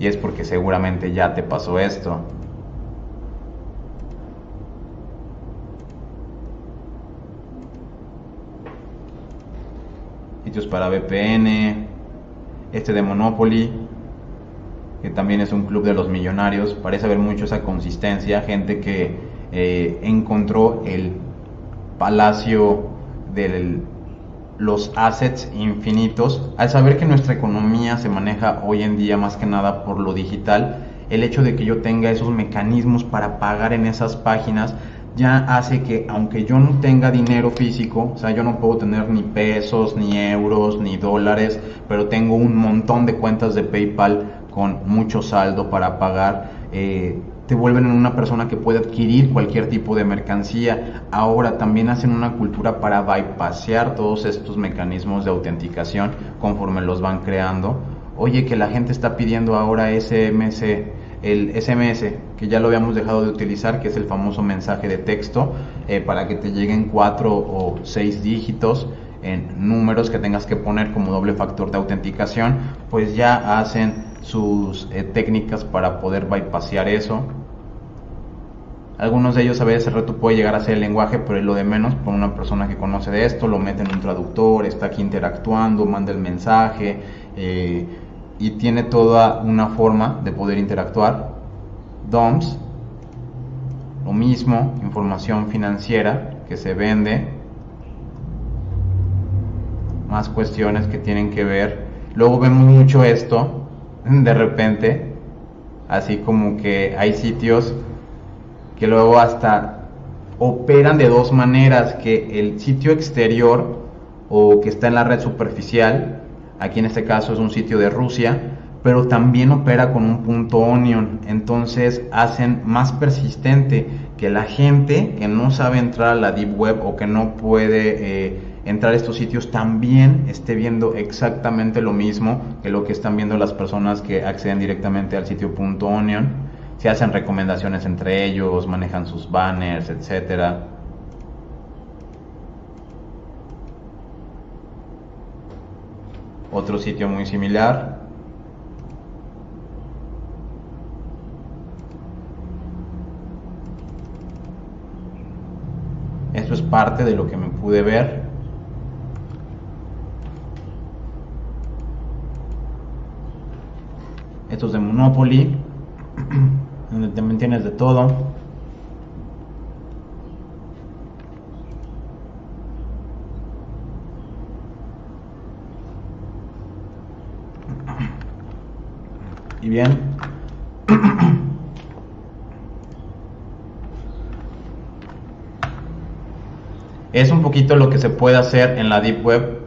y es porque seguramente ya te pasó esto. sitios para VPN, este de Monopoly, que también es un club de los millonarios. Parece haber mucho esa consistencia, gente que encontró el palacio de los assets infinitos. Al saber que nuestra economía se maneja hoy en día más que nada por lo digital, el hecho de que yo tenga esos mecanismos para pagar en esas páginas ya hace que, aunque yo no tenga dinero físico, o sea, yo no puedo tener ni pesos, ni euros, ni dólares, pero tengo un montón de cuentas de PayPal con mucho saldo para pagar, te vuelven en una persona que puede adquirir cualquier tipo de mercancía. Ahora también hacen una cultura para bypassear todos estos mecanismos de autenticación conforme los van creando. Oye, que la gente está pidiendo ahora SMS, el SMS, que ya lo habíamos dejado de utilizar, que es el famoso mensaje de texto, para que te lleguen 4 o 6 dígitos en números que tengas que poner como doble factor de autenticación. Pues ya hacen sus técnicas para poder bypassear eso. Algunos de ellos a veces el reto puede llegar a ser el lenguaje, pero es lo de menos. Por una persona que conoce de esto, lo mete en un traductor, está aquí interactuando, manda el mensaje, y tiene toda una forma de poder interactuar. DOMS, lo mismo, información financiera que se vende, más cuestiones que tienen que ver. Luego vemos mucho esto de repente, así como que hay sitios que luego hasta operan de dos maneras, que el sitio exterior o que está en la red superficial, aquí en este caso es un sitio de Rusia, pero también opera con un .onion. Entonces hacen más persistente que la gente que no sabe entrar a la Deep Web o que no puede entrar a estos sitios también esté viendo exactamente lo mismo que lo que están viendo las personas que acceden directamente al sitio .onion. Se hacen recomendaciones entre ellos, manejan sus banners, etcétera. Otro sitio muy similar. Esto es parte de lo que me pude ver. Estos de Monopoly, donde también tienes de todo. Y bien, es un poquito lo que se puede hacer en la Deep Web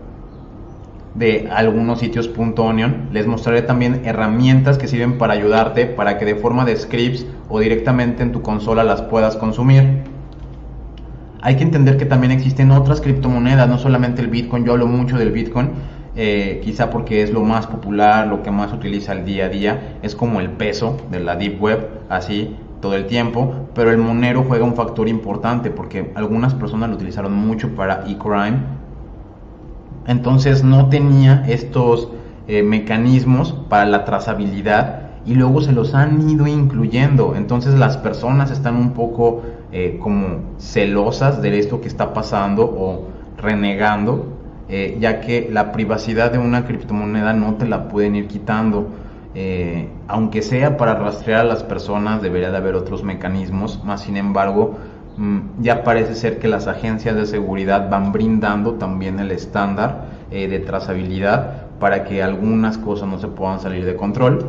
de algunos sitios .onion. Les mostraré también herramientas que sirven para ayudarte, para que de forma de scripts o directamente en tu consola las puedas consumir. Hay que entender que también existen otras criptomonedas, no solamente el Bitcoin. Yo hablo mucho del Bitcoin, quizá porque es lo más popular, lo que más se utiliza al día a día, es como el peso de la Deep Web, así todo el tiempo, pero el Monero juega un factor importante porque algunas personas lo utilizaron mucho para e-crime. Entonces no tenía estos mecanismos para la trazabilidad y luego se los han ido incluyendo. Entonces las personas están un poco como celosas de esto que está pasando o renegando, ya que la privacidad de una criptomoneda no te la pueden ir quitando. Aunque sea para rastrear a las personas, debería de haber otros mecanismos, más sin embargo ya parece ser que las agencias de seguridad van brindando también el estándar de trazabilidad para que algunas cosas no se puedan salir de control.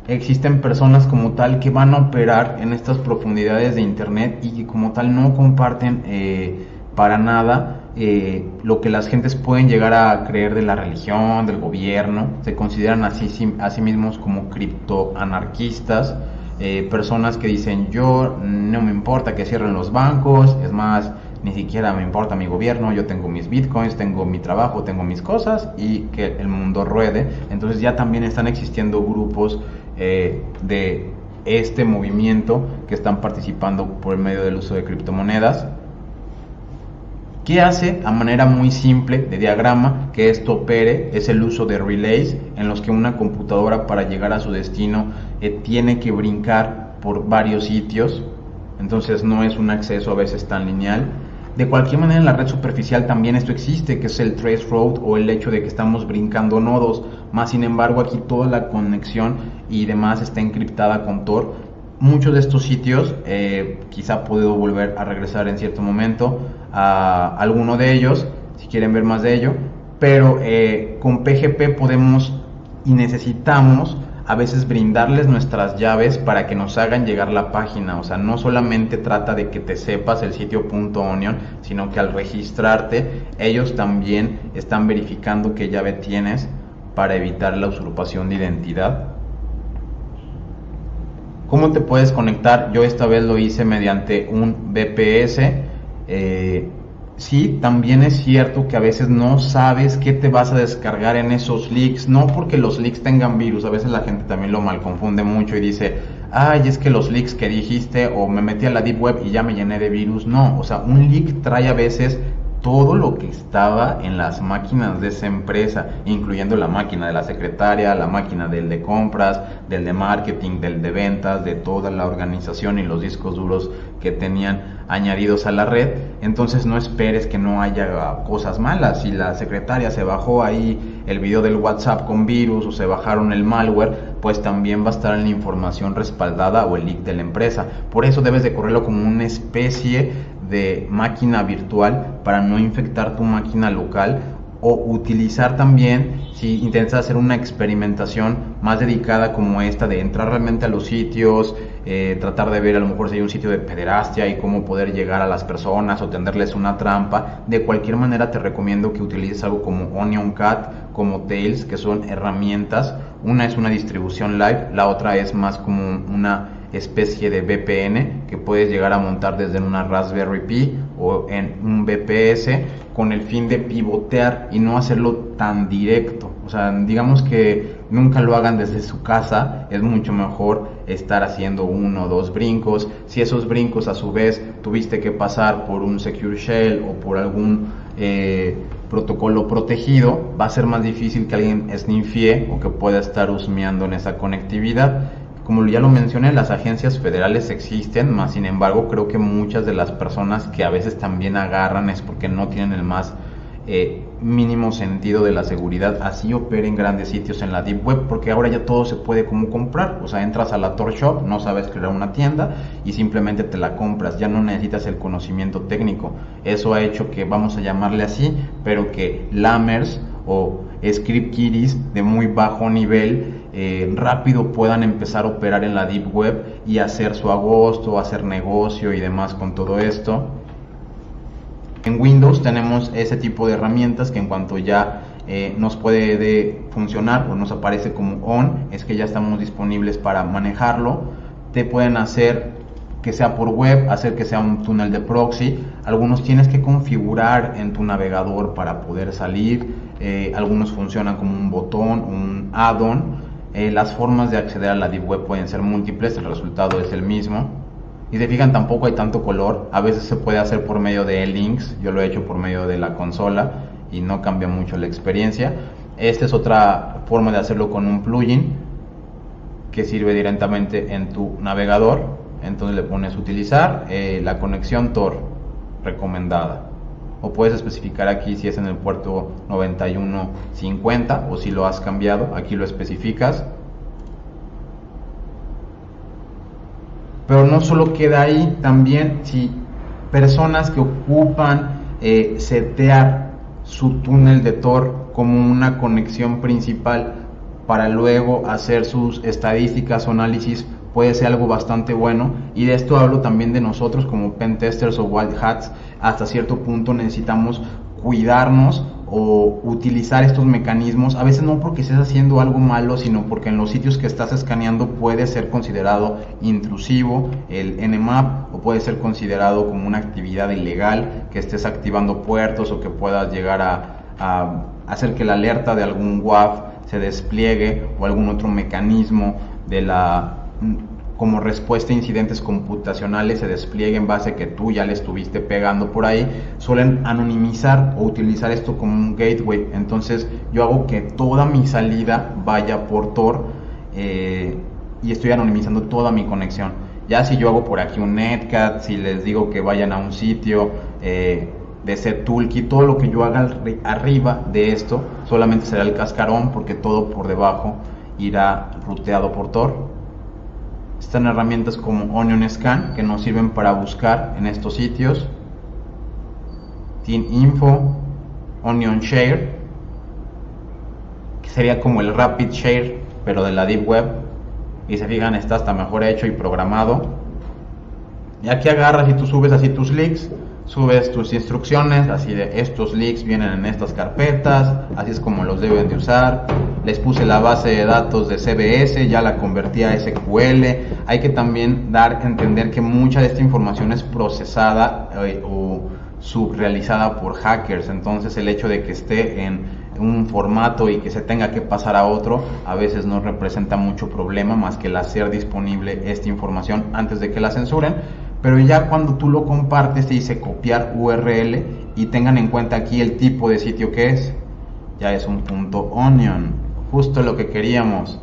Existen personas como tal que van a operar en estas profundidades de internet y que como tal no comparten para nada lo que las gentes pueden llegar a creer de la religión, del gobierno. Se consideran a sí mismos como criptoanarquistas. Personas que dicen yo no me importa que cierren los bancos, es más, ni siquiera me importa mi gobierno, yo tengo mis bitcoins, tengo mi trabajo, tengo mis cosas y que el mundo ruede. Entonces ya también están existiendo grupos de este movimiento que están participando por medio del uso de criptomonedas. ¿Qué hace? A manera muy simple de diagrama que esto opere es el uso de relays, en los que una computadora para llegar a su destino tiene que brincar por varios sitios. Entonces no es un acceso a veces tan lineal. De cualquier manera, en la red superficial también esto existe, que es el traceroute o el hecho de que estamos brincando nodos, más sin embargo aquí toda la conexión y demás está encriptada con Tor. Muchos de estos sitios, quizá puedo volver a regresar en cierto momento a alguno de ellos, si quieren ver más de ello, pero con PGP podemos y necesitamos a veces brindarles nuestras llaves para que nos hagan llegar la página. O sea, no solamente trata de que te sepas el sitio .onion, sino que al registrarte ellos también están verificando qué llave tienes para evitar la usurpación de identidad. ¿Cómo te puedes conectar? Yo esta vez lo hice mediante un VPS. Sí, también es cierto que a veces no sabes qué te vas a descargar en esos leaks, no porque los leaks tengan virus, a veces la gente también lo malconfunde mucho y dice, ay, es que los leaks que dijiste, o me metí a la deep web y ya me llené de virus. No, o sea, un leak trae a veces todo lo que estaba en las máquinas de esa empresa, incluyendo la máquina de la secretaria, la máquina del de compras, del de marketing, del de ventas, de toda la organización y los discos duros que tenían añadidos a la red. Entonces no esperes que no haya cosas malas. Si la secretaria se bajó ahí el video del WhatsApp con virus o se bajaron el malware, pues también va a estar en la información respaldada o el leak de la empresa. Por eso debes de correrlo como una especie de máquina virtual para no infectar tu máquina local, o utilizar también, si intentas hacer una experimentación más dedicada como esta, de entrar realmente a los sitios, tratar de ver a lo mejor si hay un sitio de pederastia y cómo poder llegar a las personas o tenderles una trampa. De cualquier manera te recomiendo que utilices algo como OnionCat, como Tails, que son herramientas. Una es una distribución live, la otra es más como una especie de VPN que puedes llegar a montar desde una Raspberry Pi o en un VPS, con el fin de pivotear y no hacerlo tan directo. O sea, digamos que nunca lo hagan desde su casa, es mucho mejor estar haciendo 1 o 2 brincos. Si esos brincos a su vez tuviste que pasar por un Secure Shell o por algún protocolo protegido, va a ser más difícil que alguien sniffee o que pueda estar husmeando en esa conectividad. Como ya lo mencioné, las agencias federales existen, más sin embargo creo que muchas de las personas que a veces también agarran es porque no tienen el más mínimo sentido de la seguridad. Así operen grandes sitios en la deep web, porque ahora ya todo se puede como comprar. O sea, entras a la Tor Shop, no sabes crear una tienda y simplemente te la compras, ya no necesitas el conocimiento técnico. Eso ha hecho que, vamos a llamarle así, pero que lammers o script kiddies de muy bajo nivel rápido puedan empezar a operar en la deep web y hacer su agosto, hacer negocio y demás con todo esto. En Windows tenemos ese tipo de herramientas que en cuanto ya nos puede funcionar o nos aparece como on, es que ya estamos disponibles para manejarlo. Te pueden hacer que sea por web, hacer que sea un túnel de proxy. Algunos tienes que configurar en tu navegador para poder salir, algunos funcionan como un botón, un add-on. Las formas de acceder a la deep web pueden ser múltiples, el resultado es el mismo. Y se fijan, tampoco hay tanto color, a veces se puede hacer por medio de links, yo lo he hecho por medio de la consola y no cambia mucho la experiencia. Esta es otra forma de hacerlo con un plugin que sirve directamente en tu navegador. Entonces le pones utilizar la conexión Tor recomendada, o puedes especificar aquí si es en el puerto 9150 o si lo has cambiado, aquí lo especificas. Pero no solo queda ahí, también si personas que ocupan setear su túnel de Tor como una conexión principal para luego hacer sus estadísticas o análisis, puede ser algo bastante bueno. Y de esto hablo también de nosotros como pentesters o white hats. Hasta cierto punto necesitamos cuidarnos o utilizar estos mecanismos, a veces no porque estés haciendo algo malo, sino porque en los sitios que estás escaneando puede ser considerado intrusivo el Nmap, o puede ser considerado como una actividad ilegal, que estés activando puertos o que puedas llegar a hacer que la alerta de algún WAF se despliegue, o algún otro mecanismo de la como respuesta a incidentes computacionales se despliegue en base a que tú ya le estuviste pegando por ahí. Suelen anonimizar o utilizar esto como un gateway. Entonces yo hago que toda mi salida vaya por Tor y estoy anonimizando toda mi conexión. Ya si yo hago por aquí un netcat, si les digo que vayan a un sitio de ese toolkit. Todo lo que yo haga arriba de esto solamente será el cascarón, porque todo por debajo irá ruteado por Tor. Están herramientas como Onion Scan, que nos sirven para buscar en estos sitios. Team Info, Onion Share, que sería como el Rapid Share pero de la Deep Web, y se fijan, está hasta mejor hecho y programado. Y aquí agarras y tú subes así tus leaks, subes tus instrucciones, así de estos leaks vienen en estas carpetas, así es como los deben de usar. Les puse la base de datos de CBS, ya la convertí a SQL. Hay que también dar a entender que mucha de esta información es procesada o subrealizada por hackers. Entonces el hecho de que esté en un formato y que se tenga que pasar a otro a veces no representa mucho problema, más que el hacer disponible esta información antes de que la censuren. Pero ya cuando tú lo compartes te dice copiar URL, y tengan en cuenta aquí el tipo de sitio que es. Ya es un .onion, justo lo que queríamos.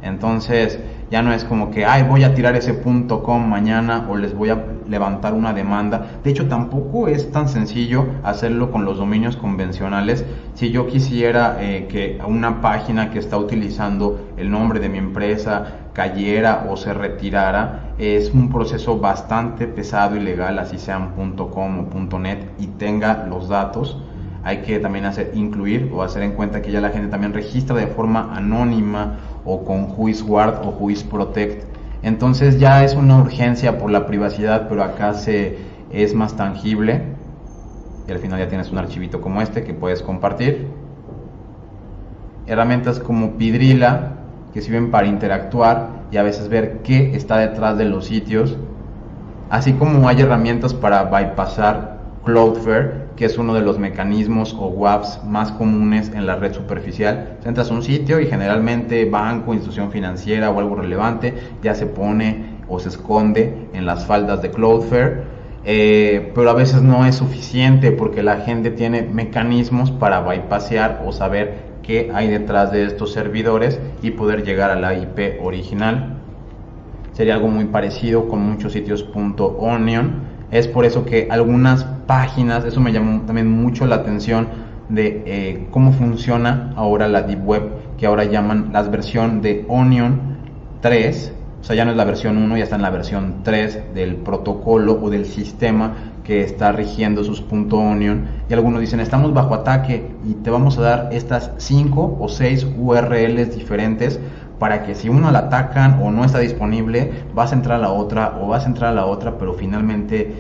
Entonces ya no es como que voy a tirar ese .com mañana o les voy a levantar una demanda. De hecho, tampoco es tan sencillo hacerlo con los dominios convencionales. Si yo quisiera que una página que está utilizando el nombre de mi empresa cayera o se retirara, es un proceso bastante pesado y legal, así sean .com o .net y tenga los datos. Hay que también incluir o hacer en cuenta que ya la gente también registra de forma anónima o con WhoisGuard o WhoisProtect. Entonces ya es una urgencia por la privacidad, pero acá es más tangible. Y al final ya tienes un archivito como este que puedes compartir. Herramientas como Pidrila, que sirven para interactuar y a veces ver qué está detrás de los sitios. Así como hay herramientas para bypassar Cloudflare, que es uno de los mecanismos o WAFs más comunes en la red superficial. Entras a un sitio y generalmente banco, institución financiera o algo relevante ya se pone o se esconde en las faldas de Cloudflare, pero a veces no es suficiente porque la gente tiene mecanismos para bypassear o saber qué hay detrás de estos servidores y poder llegar a la IP original. Sería algo muy parecido con muchos sitios .onion. Es por eso que algunas páginas, eso me llamó también mucho la atención de cómo funciona ahora la Deep Web, que ahora llaman la versión de Onion 3, o sea, ya no es la versión 1, ya está en la versión 3 del protocolo o del sistema que está rigiendo sus .onion, y algunos dicen, estamos bajo ataque y te vamos a dar estas 5 o 6 URLs diferentes para que si uno la atacan o no está disponible, vas a entrar a la otra o vas a entrar a la otra, pero finalmente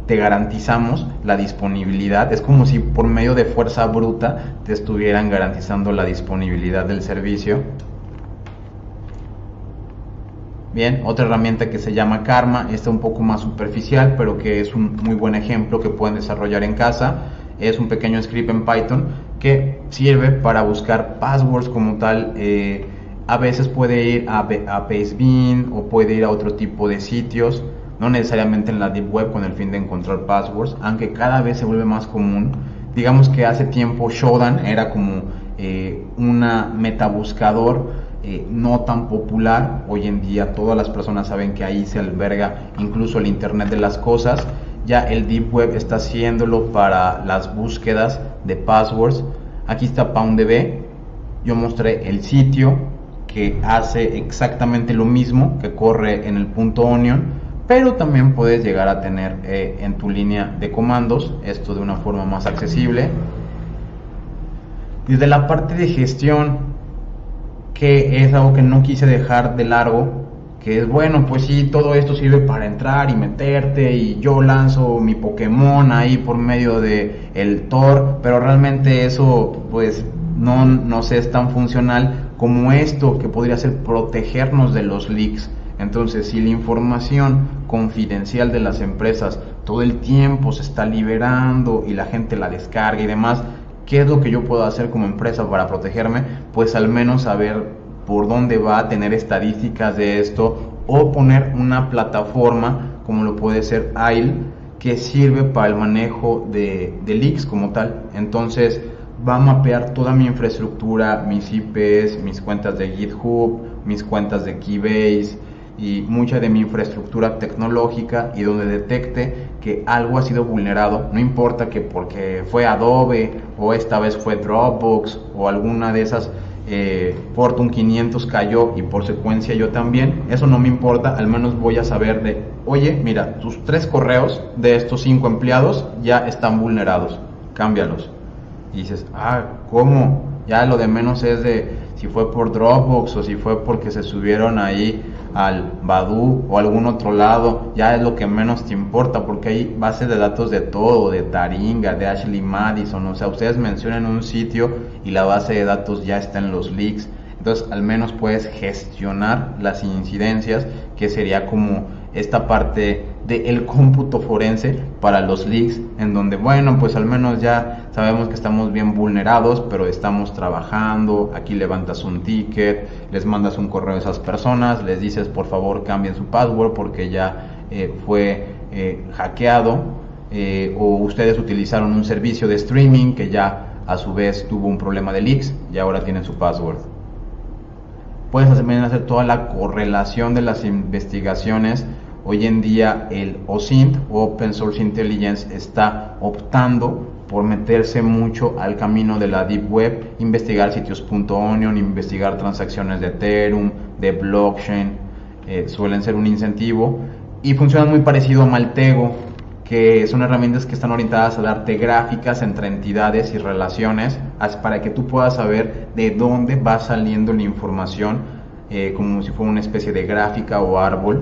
te garantizamos la disponibilidad. Es como si por medio de fuerza bruta te estuvieran garantizando la disponibilidad del servicio. Bien, otra herramienta que se llama Karma, esta un poco más superficial, pero que es un muy buen ejemplo que pueden desarrollar en casa. Es un pequeño script en Python que sirve para buscar passwords como tal. A veces puede ir a Pastebin o puede ir a otro tipo de sitios, no necesariamente en la Deep Web con el fin de encontrar passwords, aunque cada vez se vuelve más común. Digamos que hace tiempo Shodan era como una metabuscador no tan popular. Hoy en día todas las personas saben que ahí se alberga incluso el Internet de las cosas. Ya el Deep Web está haciéndolo para las búsquedas de passwords. Aquí está PoundDB. Yo mostré el sitio que hace exactamente lo mismo, que corre en el .onion, pero también puedes llegar a tener en tu línea de comandos esto de una forma más accesible. Desde la parte de gestión, que es algo que no quise dejar de largo, que es bueno, pues sí, todo esto sirve para entrar y meterte y yo lanzo mi Pokémon ahí por medio de el Tor, pero realmente eso pues no nos es tan funcional como esto que podría ser protegernos de los leaks. Entonces, si la información confidencial de las empresas todo el tiempo se está liberando y la gente la descarga y demás, ¿qué es lo que yo puedo hacer como empresa para protegerme? Pues al menos saber por dónde va a tener estadísticas de esto, o poner una plataforma como lo puede ser AIL, que sirve para el manejo de leaks como tal. Entonces va a mapear toda mi infraestructura, mis IPs, mis cuentas de GitHub, mis cuentas de Keybase, y mucha de mi infraestructura tecnológica, y donde detecte que algo ha sido vulnerado, no importa que porque fue Adobe o esta vez fue Dropbox o alguna de esas Fortune 500 cayó y por secuencia yo también, eso no me importa, al menos voy a saber de, oye, mira, tus 3 correos de estos 5 empleados ya están vulnerados, cámbialos. Y dices, ¿cómo? Ya lo de menos es de si fue por Dropbox o si fue porque se subieron ahí al Badoo o algún otro lado, ya es lo que menos te importa, porque hay bases de datos de todo, de Taringa, de Ashley Madison, o sea, ustedes mencionan un sitio y la base de datos ya está en los leaks, entonces al menos puedes gestionar las incidencias, que sería como esta parte del cómputo forense para los leaks, en donde, bueno, pues al menos ya sabemos que estamos bien vulnerados, pero estamos trabajando, aquí levantas un ticket, les mandas un correo a esas personas, les dices por favor cambien su password porque ya fue hackeado, o ustedes utilizaron un servicio de streaming que ya a su vez tuvo un problema de leaks y ahora tienen su password. Puedes también hacer toda la correlación de las investigaciones. Hoy en día el OSINT, Open Source Intelligence, está optando por meterse mucho al camino de la Deep Web, investigar sitios .onion, investigar transacciones de Ethereum, de blockchain, suelen ser un incentivo, y funcionan muy parecido a Maltego, que son herramientas que están orientadas a darte gráficas entre entidades y relaciones para que tú puedas saber de dónde va saliendo la información, como si fuera una especie de gráfica o árbol.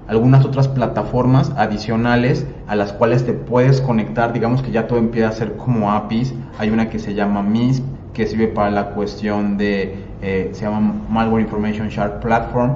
Algunas otras plataformas adicionales a las cuales te puedes conectar, digamos que ya todo empieza a ser como APIs. Hay una que se llama MISP, que sirve para la cuestión de, se llama Malware Information Share Platform,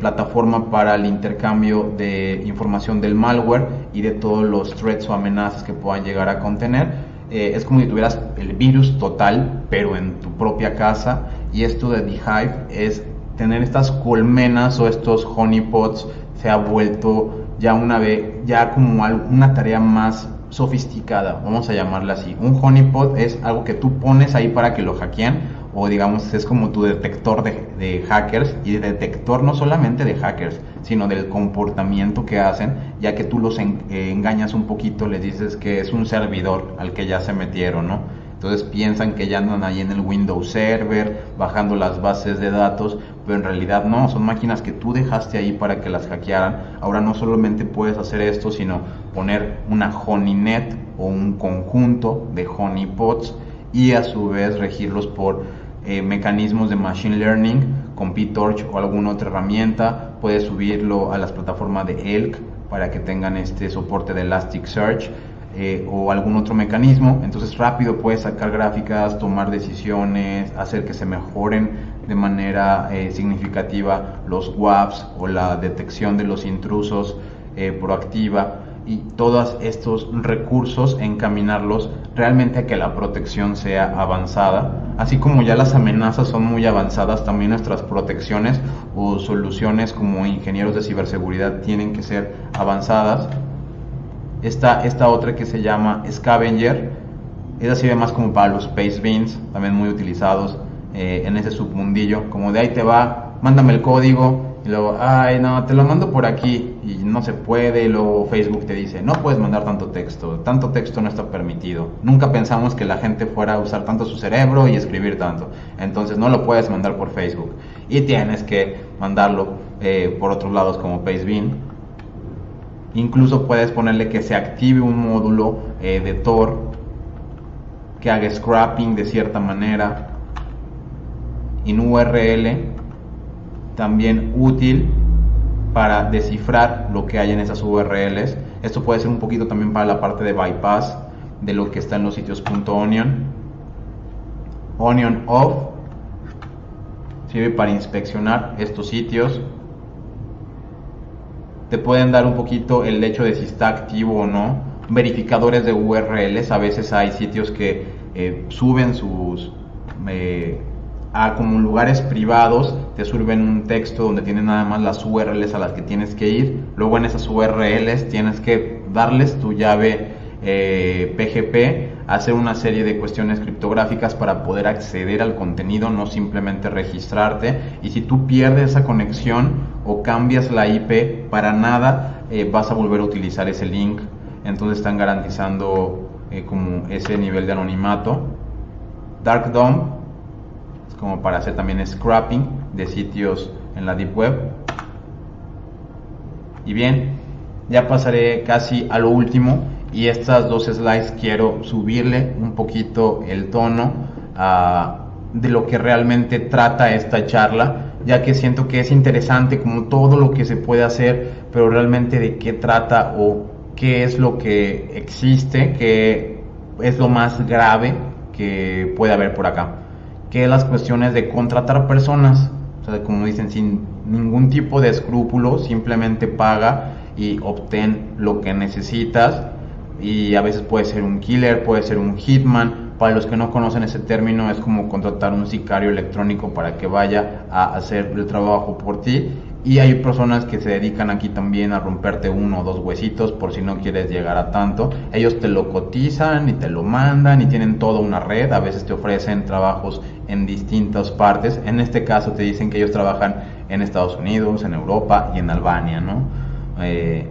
plataforma para el intercambio de información del malware y de todos los threats o amenazas que puedan llegar a contener. Es como si tuvieras el virus total, pero en tu propia casa, y esto de Beehive es tener estas colmenas o estos honeypots. Se ha vuelto ya como una tarea más sofisticada, vamos a llamarla así. Un honeypot es algo que tú pones ahí para que lo hackeen, o digamos es como tu detector de hackers, y detector no solamente de hackers, sino del comportamiento que hacen, ya que tú los engañas un poquito, les dices que es un servidor al que ya se metieron, ¿no? Entonces piensan que ya andan ahí en el Windows Server, bajando las bases de datos, pero en realidad no, son máquinas que tú dejaste ahí para que las hackearan. Ahora no solamente puedes hacer esto, sino poner una honeynet o un conjunto de honeypots y a su vez regirlos por mecanismos de machine learning con PyTorch o alguna otra herramienta. Puedes subirlo a las plataformas de Elk para que tengan este soporte de Elasticsearch. O algún otro mecanismo, entonces rápido puedes sacar gráficas, tomar decisiones, hacer que se mejoren de manera significativa los WAFs o la detección de los intrusos proactiva, y todos estos recursos encaminarlos realmente a que la protección sea avanzada. Así como ya las amenazas son muy avanzadas, también nuestras protecciones o soluciones como ingenieros de ciberseguridad tienen que ser avanzadas. Esta otra que se llama Scavenger, esa sirve más como para los Space Beans, también muy utilizados en ese submundillo, como de ahí te va, mándame el código, y luego, ay no, te lo mando por aquí, y no se puede, y luego Facebook te dice, no puedes mandar tanto texto no está permitido. Nunca pensamos que la gente fuera a usar tanto su cerebro y escribir tanto, entonces no lo puedes mandar por Facebook, y tienes que mandarlo por otros lados como Spacebean. Incluso puedes ponerle que se active un módulo de Tor que haga scrapping de cierta manera. En URL, también útil para descifrar lo que hay en esas URLs. Esto puede ser un poquito también para la parte de bypass de lo que está en los sitios .onion. Onion off sirve para inspeccionar estos sitios. Te pueden dar un poquito el hecho de si está activo o no. Verificadores de URLs, a veces hay sitios que suben sus a como lugares privados, te suben un texto donde tienen nada más las URLs a las que tienes que ir. Luego en esas URLs tienes que darles tu llave PGP hacer una serie de cuestiones criptográficas para poder acceder al contenido, no simplemente registrarte. Y si tú pierdes esa conexión o cambias la IP, para nada vas a volver a utilizar ese link. Entonces están garantizando como ese nivel de anonimato. Dark Dome es como para hacer también scrapping de sitios en la Deep Web. Y bien, ya pasaré casi a lo último, y estas dos slides quiero subirle un poquito el tono de lo que realmente trata esta charla, ya que siento que es interesante como todo lo que se puede hacer, pero realmente de qué trata o qué es lo que existe, qué es lo más grave que puede haber por acá, que es las cuestiones de contratar personas, o sea, como dicen, sin ningún tipo de escrúpulo, simplemente paga y obtén lo que necesitas. Y a veces puede ser un killer, puede ser un hitman. Para los que no conocen ese término, es como contratar un sicario electrónico para que vaya a hacer el trabajo por ti. Y hay personas que se dedican aquí también a romperte 1 o 2 huesitos por si no quieres llegar a tanto. Ellos te lo cotizan y te lo mandan y tienen toda una red. A veces te ofrecen trabajos en distintas partes. En este caso te dicen que ellos trabajan en Estados Unidos, en Europa y en Albania, ¿no?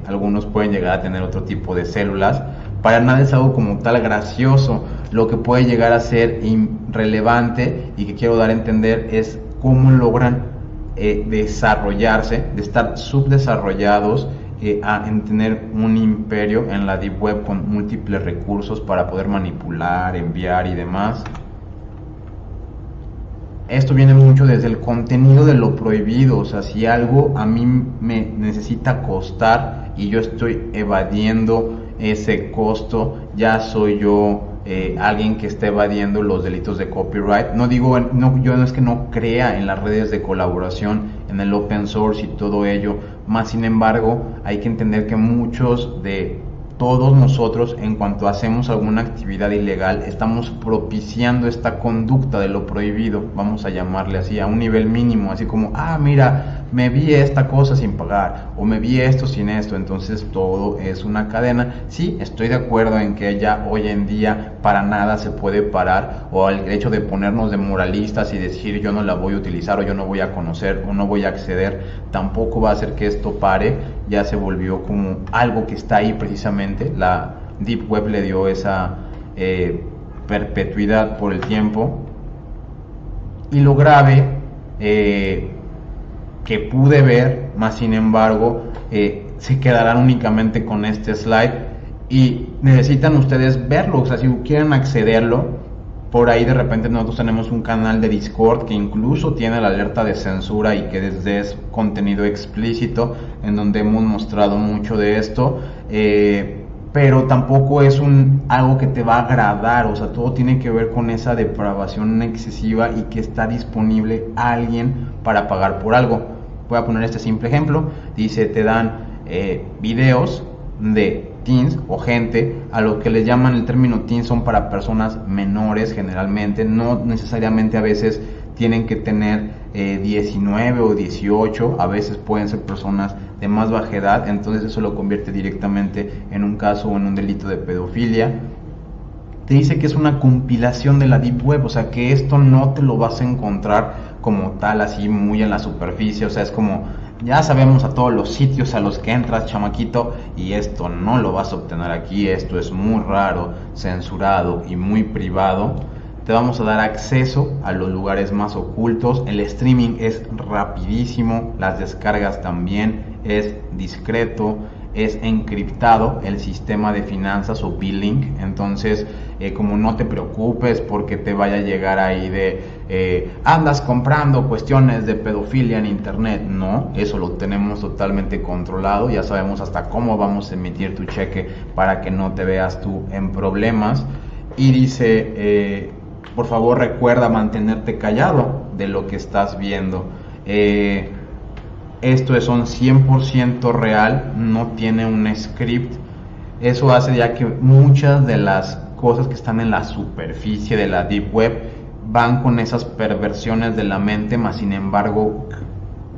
Algunos pueden llegar a tener otro tipo de células. Para nada es algo como tal gracioso. Lo que puede llegar a ser irrelevante y que quiero dar a entender es cómo logran desarrollarse, de estar subdesarrollados en tener un imperio en la Deep Web con múltiples recursos para poder manipular, enviar y demás. Esto viene mucho desde el contenido de lo prohibido. O sea, si algo a mí me necesita costar y yo estoy evadiendo ese costo, ya soy yo alguien que está evadiendo los delitos de copyright. No digo, yo no es que no crea en las redes de colaboración, en el open source y todo ello, más sin embargo hay que entender que muchos de todos nosotros, en cuanto hacemos alguna actividad ilegal, estamos propiciando esta conducta de lo prohibido, vamos a llamarle así, a un nivel mínimo, así como, mira, me vi esta cosa sin pagar, o me vi esto sin esto. Entonces todo es una cadena. Sí, estoy de acuerdo en que ya hoy en día para nada se puede parar, o el hecho de ponernos de moralistas y decir yo no la voy a utilizar, o yo no voy a conocer, o no voy a acceder, tampoco va a hacer que esto pare. Ya se volvió como algo que está ahí precisamente. La Deep Web le dio esa perpetuidad por el tiempo. Y lo grave que pude ver, más sin embargo, se quedarán únicamente con este slide y necesitan ustedes verlo. O sea, si quieren accederlo, por ahí de repente nosotros tenemos un canal de Discord que incluso tiene la alerta de censura y que desde es contenido explícito, en donde hemos mostrado mucho de esto, pero tampoco es algo que te va a agradar. O sea, todo tiene que ver con esa depravación excesiva y que está disponible a alguien para pagar por algo. Voy a poner este simple ejemplo. Dice, te dan videos de teens o gente, a lo que les llaman el término teen, son para personas menores generalmente, no necesariamente a veces tienen que tener 19 o 18, a veces pueden ser personas de más baja edad. Entonces eso lo convierte directamente en un caso o en un delito de pedofilia. Te dice que es una compilación de la Deep Web, o sea que esto no te lo vas a encontrar como tal, así muy en la superficie. O sea, es como, ya sabemos a todos los sitios a los que entras, chamaquito, y esto no lo vas a obtener aquí, esto es muy raro, censurado y muy privado. Te vamos a dar acceso a los lugares más ocultos. El streaming es rapidísimo, las descargas también, es discreto, es encriptado el sistema de finanzas o billing. Entonces como no te preocupes porque te vaya a llegar ahí de andas comprando cuestiones de pedofilia en internet. No, eso lo tenemos totalmente controlado. Ya sabemos hasta cómo vamos a emitir tu cheque para que no te veas tú en problemas. Y dice por favor recuerda mantenerte callado de lo que estás viendo. Esto es un 100% real, no tiene un script. Eso hace ya que muchas de las cosas que están en la superficie de la Deep Web van con esas perversiones de la mente, más sin embargo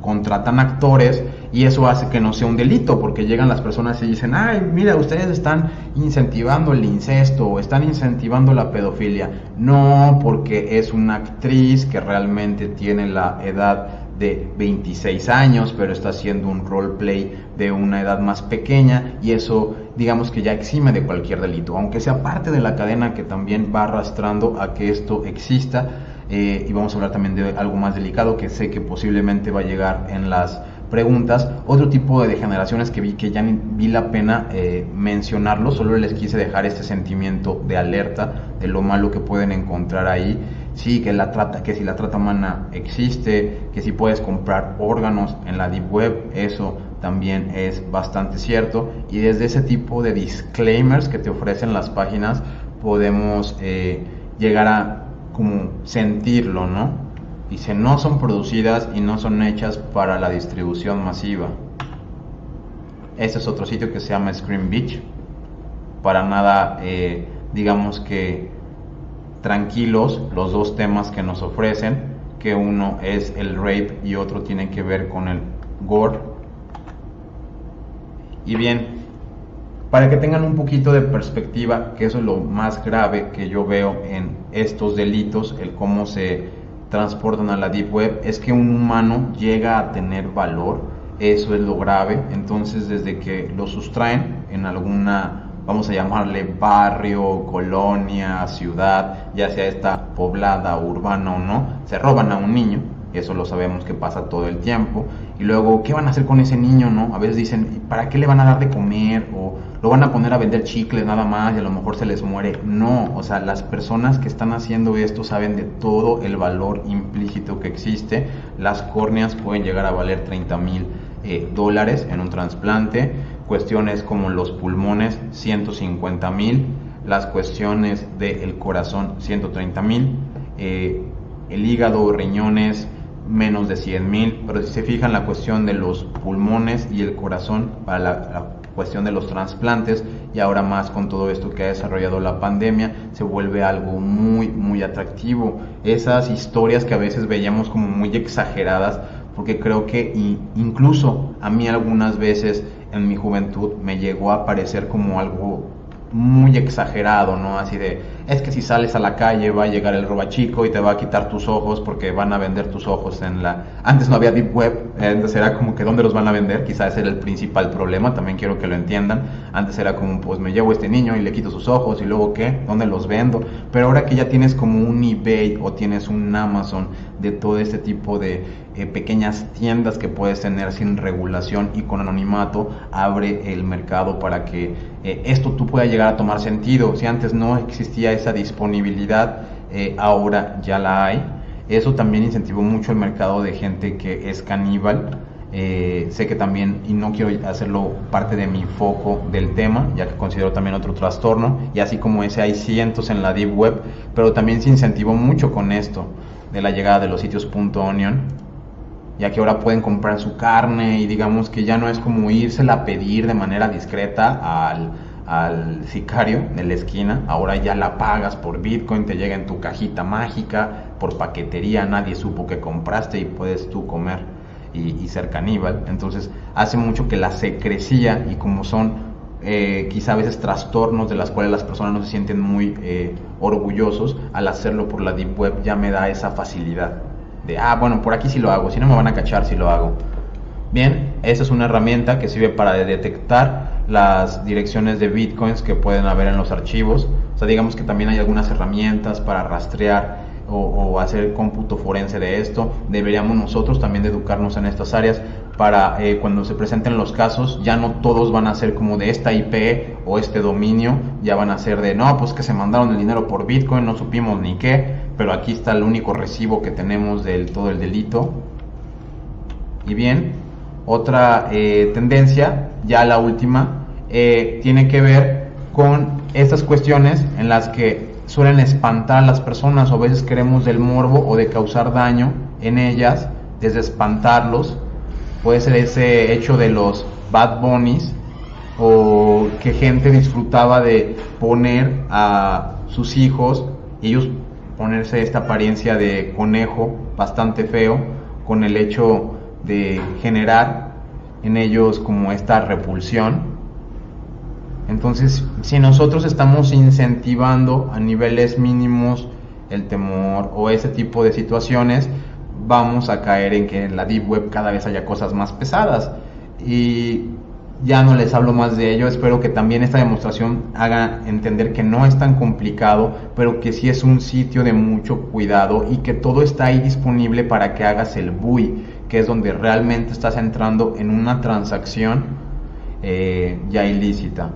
contratan actores y eso hace que no sea un delito, porque llegan las personas y dicen, ay, mira, ustedes están incentivando el incesto o están incentivando la pedofilia. No, porque es una actriz que realmente tiene la edad de 26 años, pero está haciendo un roleplay de una edad más pequeña, y eso digamos que ya exime de cualquier delito, aunque sea parte de la cadena que también va arrastrando a que esto exista. Y vamos a hablar también de algo más delicado que sé que posiblemente va a llegar en las preguntas, otro tipo de degeneraciones que ya ni vi la pena mencionarlo, solo les quise dejar este sentimiento de alerta de lo malo que pueden encontrar ahí. Sí, que si la trata humana existe, que si puedes comprar órganos en la Deep Web, eso también es bastante cierto, y desde ese tipo de disclaimers que te ofrecen las páginas podemos llegar a como sentirlo, ¿no? Dice, no son producidas y no son hechas para la distribución masiva. Este es otro sitio que se llama Scream Beach. Para nada, digamos que tranquilos los dos temas que nos ofrecen, que uno es el rape y otro tiene que ver con el gore. Y bien, para que tengan un poquito de perspectiva, que eso es lo más grave que yo veo en estos delitos, el cómo se transportan a la Deep Web, es que un humano llega a tener valor, eso es lo grave. Entonces, desde que lo sustraen en alguna, vamos a llamarle barrio, colonia, ciudad, ya sea esta poblada, urbana o no, se roban a un niño, eso lo sabemos que pasa todo el tiempo, y luego, ¿qué van a hacer con ese niño, no? A veces dicen, ¿para qué le van a dar de comer? O lo van a poner a vender chicles nada más y a lo mejor se les muere. No, o sea, las personas que están haciendo esto saben de todo el valor implícito que existe. Las córneas pueden llegar a valer $30,000 en un trasplante, cuestiones como los pulmones, 150,000, las cuestiones del corazón, 130,000, el hígado, riñones, menos de 100,000, pero si se fijan, la cuestión de los pulmones y el corazón para la cuestión de los trasplantes, y ahora más con todo esto que ha desarrollado la pandemia, se vuelve algo muy muy atractivo. Esas historias que a veces veíamos como muy exageradas, porque creo que incluso a mí algunas veces en mi juventud me llegó a parecer como algo muy exagerado, ¿no? Así de, es que si sales a la calle va a llegar el robachico y te va a quitar tus ojos porque van a vender tus ojos en la... Antes no había Deep Web, antes era como que ¿dónde los van a vender? Quizás ese era el principal problema, también quiero que lo entiendan. Antes era como, pues me llevo a este niño y le quito sus ojos y luego ¿qué? ¿Dónde los vendo? Pero ahora que ya tienes como un eBay o tienes un Amazon de todo este tipo de pequeñas tiendas que puedes tener sin regulación y con anonimato, abre el mercado para que esto tú pueda llegar a tomar sentido. Si antes no existía esa disponibilidad, ahora ya la hay. Eso también incentivó mucho el mercado de gente que es caníbal. Sé que también, y no quiero hacerlo parte de mi foco del tema, ya que considero también otro trastorno, y así como ese hay cientos en la Deep Web, pero también se incentivó mucho con esto de la llegada de los sitios .onion, ya que ahora pueden comprar su carne y digamos que ya no es como írsela a pedir de manera discreta al sicario de la esquina. Ahora ya la pagas por Bitcoin, te llega en tu cajita mágica, por paquetería, nadie supo que compraste y puedes tú comer y ser caníbal. Entonces hace mucho que la secrecía, y como son quizá a veces trastornos de las cuales las personas no se sienten muy orgullosos, al hacerlo por la Deep Web ya me da esa facilidad de, bueno, por aquí sí lo hago, si no me van a cachar si lo hago. Bien, esta es una herramienta que sirve para detectar las direcciones de bitcoins que pueden haber en los archivos. O sea, digamos que también hay algunas herramientas para rastrear o hacer cómputo forense de esto. Deberíamos nosotros también de educarnos en estas áreas para cuando se presenten los casos, ya no todos van a ser como de esta IP o este dominio, ya van a ser de, no, pues que se mandaron el dinero por Bitcoin, no supimos ni qué, pero aquí está el único recibo que tenemos del todo el delito. Y bien, otra tendencia, ya la última, tiene que ver con estas cuestiones en las que suelen espantar a las personas, o a veces queremos del morbo o de causar daño en ellas, desde espantarlos. Puede ser ese hecho de los Bad Bunnies, o que gente disfrutaba de poner a sus hijos y ellos ponerse esta apariencia de conejo bastante feo, con el hecho de generar en ellos como esta repulsión. Entonces, si nosotros estamos incentivando a niveles mínimos el temor o ese tipo de situaciones, vamos a caer en que en la Deep Web cada vez haya cosas más pesadas. Y ya no les hablo más de ello. Espero que también esta demostración haga entender que no es tan complicado, pero que sí es un sitio de mucho cuidado y que todo está ahí disponible para que hagas el BUI, que es donde realmente estás entrando en una transacción ya ilícita.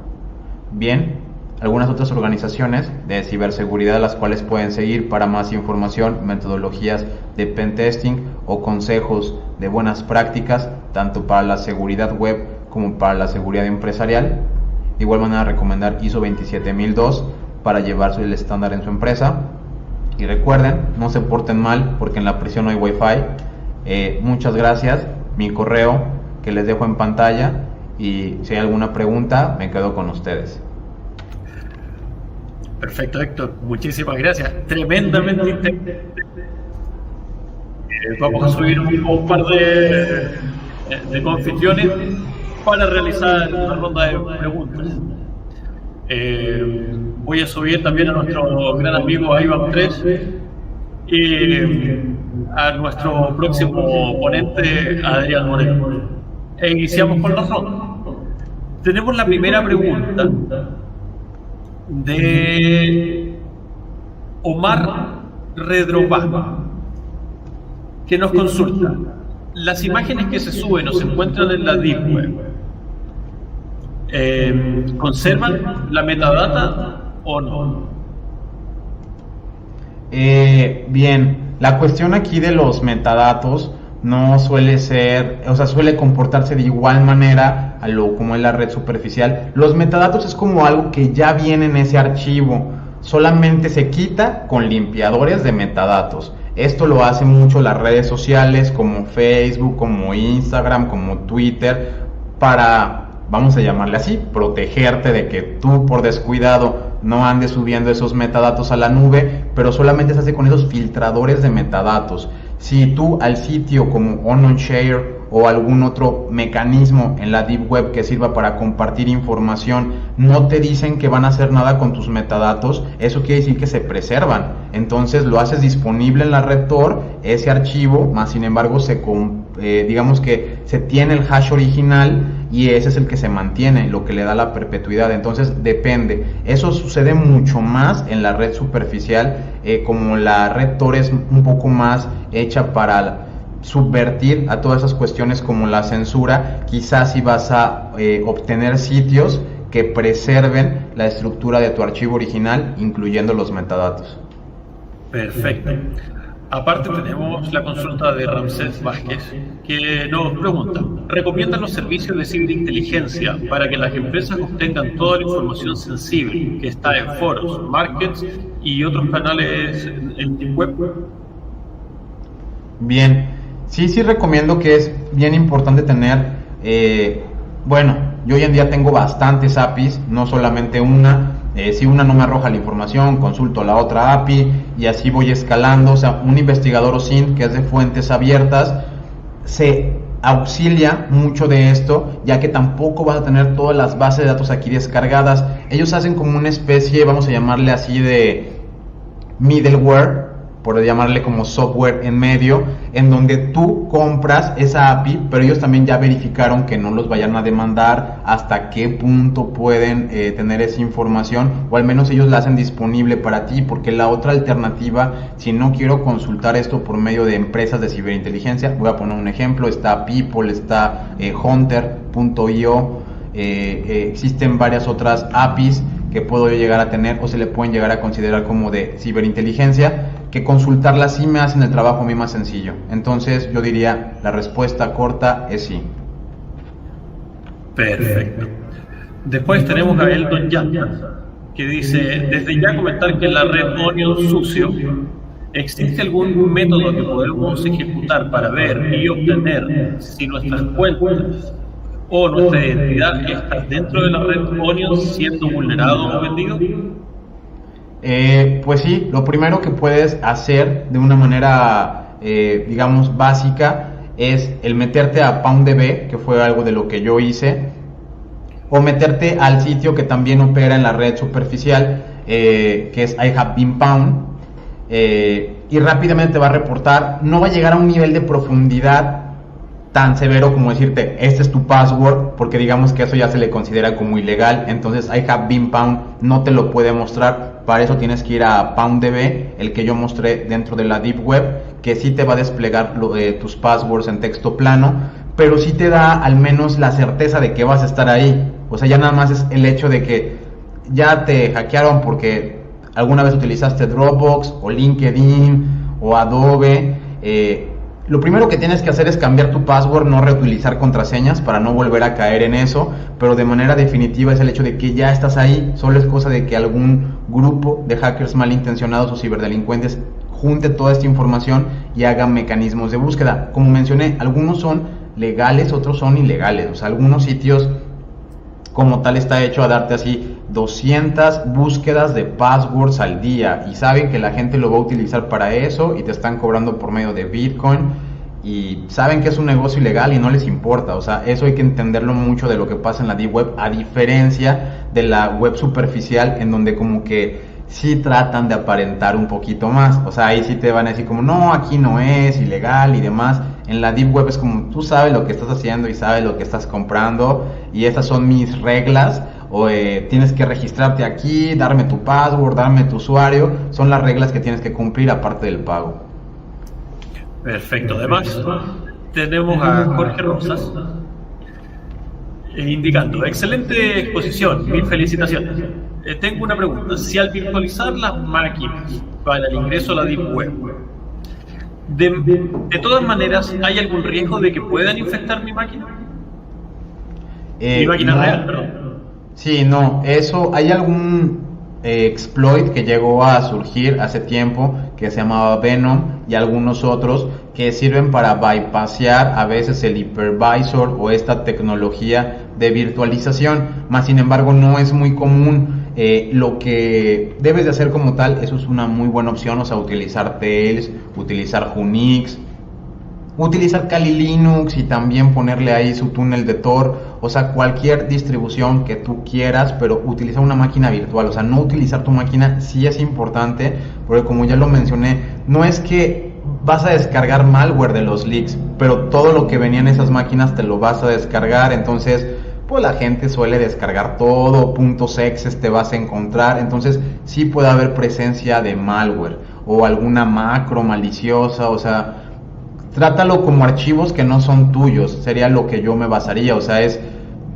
Bien, algunas otras organizaciones de ciberseguridad las cuales pueden seguir para más información, metodologías de pentesting o consejos de buenas prácticas, tanto para la seguridad web como para la seguridad empresarial. De igual manera, recomendar ISO 27002 para llevar el estándar en su empresa. Y recuerden, no se porten mal porque en la prisión no hay wifi. Muchas gracias. Mi correo que les dejo en pantalla, y si hay alguna pregunta me quedo con ustedes. Perfecto, Héctor, muchísimas gracias, tremendamente interesante. Vamos a subir un par de confisiones para realizar una ronda de preguntas. Voy a subir también a nuestro gran amigo Iván 3 y a nuestro próximo ponente Adrián Moreno. E iniciamos con la ronda. Tenemos la primera pregunta de Omar Redrobá, que nos consulta: las imágenes que se suben o se encuentran en la Deep Web, ¿conservan la metadata o no? Bien, la cuestión aquí de los metadatos no suele ser, o sea, suele comportarse de igual manera a lo como es la red superficial. Los metadatos es como algo que ya viene en ese archivo, solamente se quita con limpiadores de metadatos. Esto lo hacen mucho las redes sociales como Facebook, como Instagram, como Twitter, para, vamos a llamarle así, protegerte de que tú por descuidado no andes subiendo esos metadatos a la nube, pero solamente se hace con esos filtradores de metadatos. Si tú al sitio como OnOnShare o algún otro mecanismo en la Deep Web que sirva para compartir información no te dicen que van a hacer nada con tus metadatos, eso quiere decir que se preservan. Entonces lo haces disponible en la red Tor, ese archivo, más sin embargo digamos que se tiene el hash original y ese es el que se mantiene, lo que le da la perpetuidad. Entonces depende. Eso sucede mucho más en la red superficial, como la red Tor es un poco más hecha para subvertir a todas esas cuestiones como la censura. Quizás si vas a obtener sitios que preserven la estructura de tu archivo original, incluyendo los metadatos. Perfecto. Aparte tenemos la consulta de Ramsés Vázquez, que nos pregunta: ¿recomiendan los servicios de ciberinteligencia para que las empresas obtengan toda la información sensible que está en foros, markets y otros canales en web? Bien, sí recomiendo, que es bien importante tener, bueno, yo hoy en día tengo bastantes APIs, no solamente una. Si una no me arroja la información, consulto la otra API y así voy escalando. O sea, un investigador OSINT, que es de fuentes abiertas, se auxilia mucho de esto, ya que tampoco vas a tener todas las bases de datos aquí descargadas. Ellos hacen como una especie, vamos a llamarle así, de middleware, por llamarle como software en medio, en donde tú compras esa API, pero ellos también ya verificaron que no los vayan a demandar, hasta qué punto pueden tener esa información, o al menos ellos la hacen disponible para ti, porque la otra alternativa, si no quiero consultar esto por medio de empresas de ciberinteligencia, voy a poner un ejemplo, está People, está Hunter.io, existen varias otras APIs que puedo llegar a tener o se le pueden llegar a considerar como de ciberinteligencia, que consultarlas sí me hacen el trabajo a mí más sencillo. Entonces yo diría, la respuesta corta es sí. Perfecto. Después tenemos a Eldon Llanta, que dice: desde ya comentar que en la red Onion Sucio, ¿existe algún método que podemos ejecutar para ver y obtener si nuestras cuentas o nuestra identidad está dentro de la red Onion siendo vulnerado o vendido? Pues sí, lo primero que puedes hacer de una manera, digamos, básica, es el meterte a PoundDB, que fue algo de lo que yo hice, o meterte al sitio que también opera en la red superficial, que es I Have Been Pwned, y rápidamente te va a reportar. No va a llegar a un nivel de profundidad tan severo como decirte, este es tu password, porque digamos que eso ya se le considera como ilegal. Entonces I Have Been Pwned no te lo puede mostrar. Para eso tienes que ir a PoundDB, el que yo mostré dentro de la Deep Web, que sí te va a desplegar tus passwords en texto plano, pero sí te da al menos la certeza de que vas a estar ahí. O sea, ya nada más es el hecho de que ya te hackearon porque alguna vez utilizaste Dropbox o LinkedIn o Adobe. Lo primero que tienes que hacer es cambiar tu password, no reutilizar contraseñas para no volver a caer en eso, pero de manera definitiva es el hecho de que ya estás ahí. Solo es cosa de que algún grupo de hackers malintencionados o ciberdelincuentes junte toda esta información y haga mecanismos de búsqueda. Como mencioné, algunos son legales, otros son ilegales. O sea, algunos sitios como tal está hecho a darte así 200 búsquedas de passwords al día, y saben que la gente lo va a utilizar para eso y te están cobrando por medio de Bitcoin, y saben que es un negocio ilegal y no les importa. O sea, eso hay que entenderlo mucho de lo que pasa en la Deep Web, a diferencia de la web superficial, en donde como que sí tratan de aparentar un poquito más. O sea, ahí sí te van a decir como, no, aquí no es ilegal y demás. En la Deep Web es como, tú sabes lo que estás haciendo y sabes lo que estás comprando, y estas son mis reglas. O tienes que registrarte aquí, darme tu password, darme tu usuario. Son las reglas que tienes que cumplir aparte del pago. Perfecto. Además, tenemos a Jorge Rosas indicando, excelente exposición, mil felicitaciones. Tengo una pregunta. Si al virtualizar las máquinas para el ingreso a la Deep Web, de todas maneras, ¿hay algún riesgo de que puedan infectar mi máquina? Mi máquina no, real, perdón. Sí, no, eso, hay algún exploit que llegó a surgir hace tiempo que se llamaba Venom, y algunos otros que sirven para bypassear a veces el hypervisor o esta tecnología de virtualización. Más sin embargo, no es muy común. Lo que debes de hacer como tal, eso es una muy buena opción. O sea, utilizar Tails, utilizar Unix, utilizar Kali Linux y también ponerle ahí su túnel de Tor. O sea, cualquier distribución que tú quieras, pero utilizar una máquina virtual. O sea, no utilizar tu máquina sí es importante, porque como ya lo mencioné, no es que vas a descargar malware de los leaks, pero todo lo que venía en esas máquinas te lo vas a descargar. Entonces, pues la gente suele descargar todo, .exe te vas a encontrar. Entonces sí puede haber presencia de malware o alguna macro maliciosa. O sea, trátalo como archivos que no son tuyos, sería lo que yo me basaría. O sea,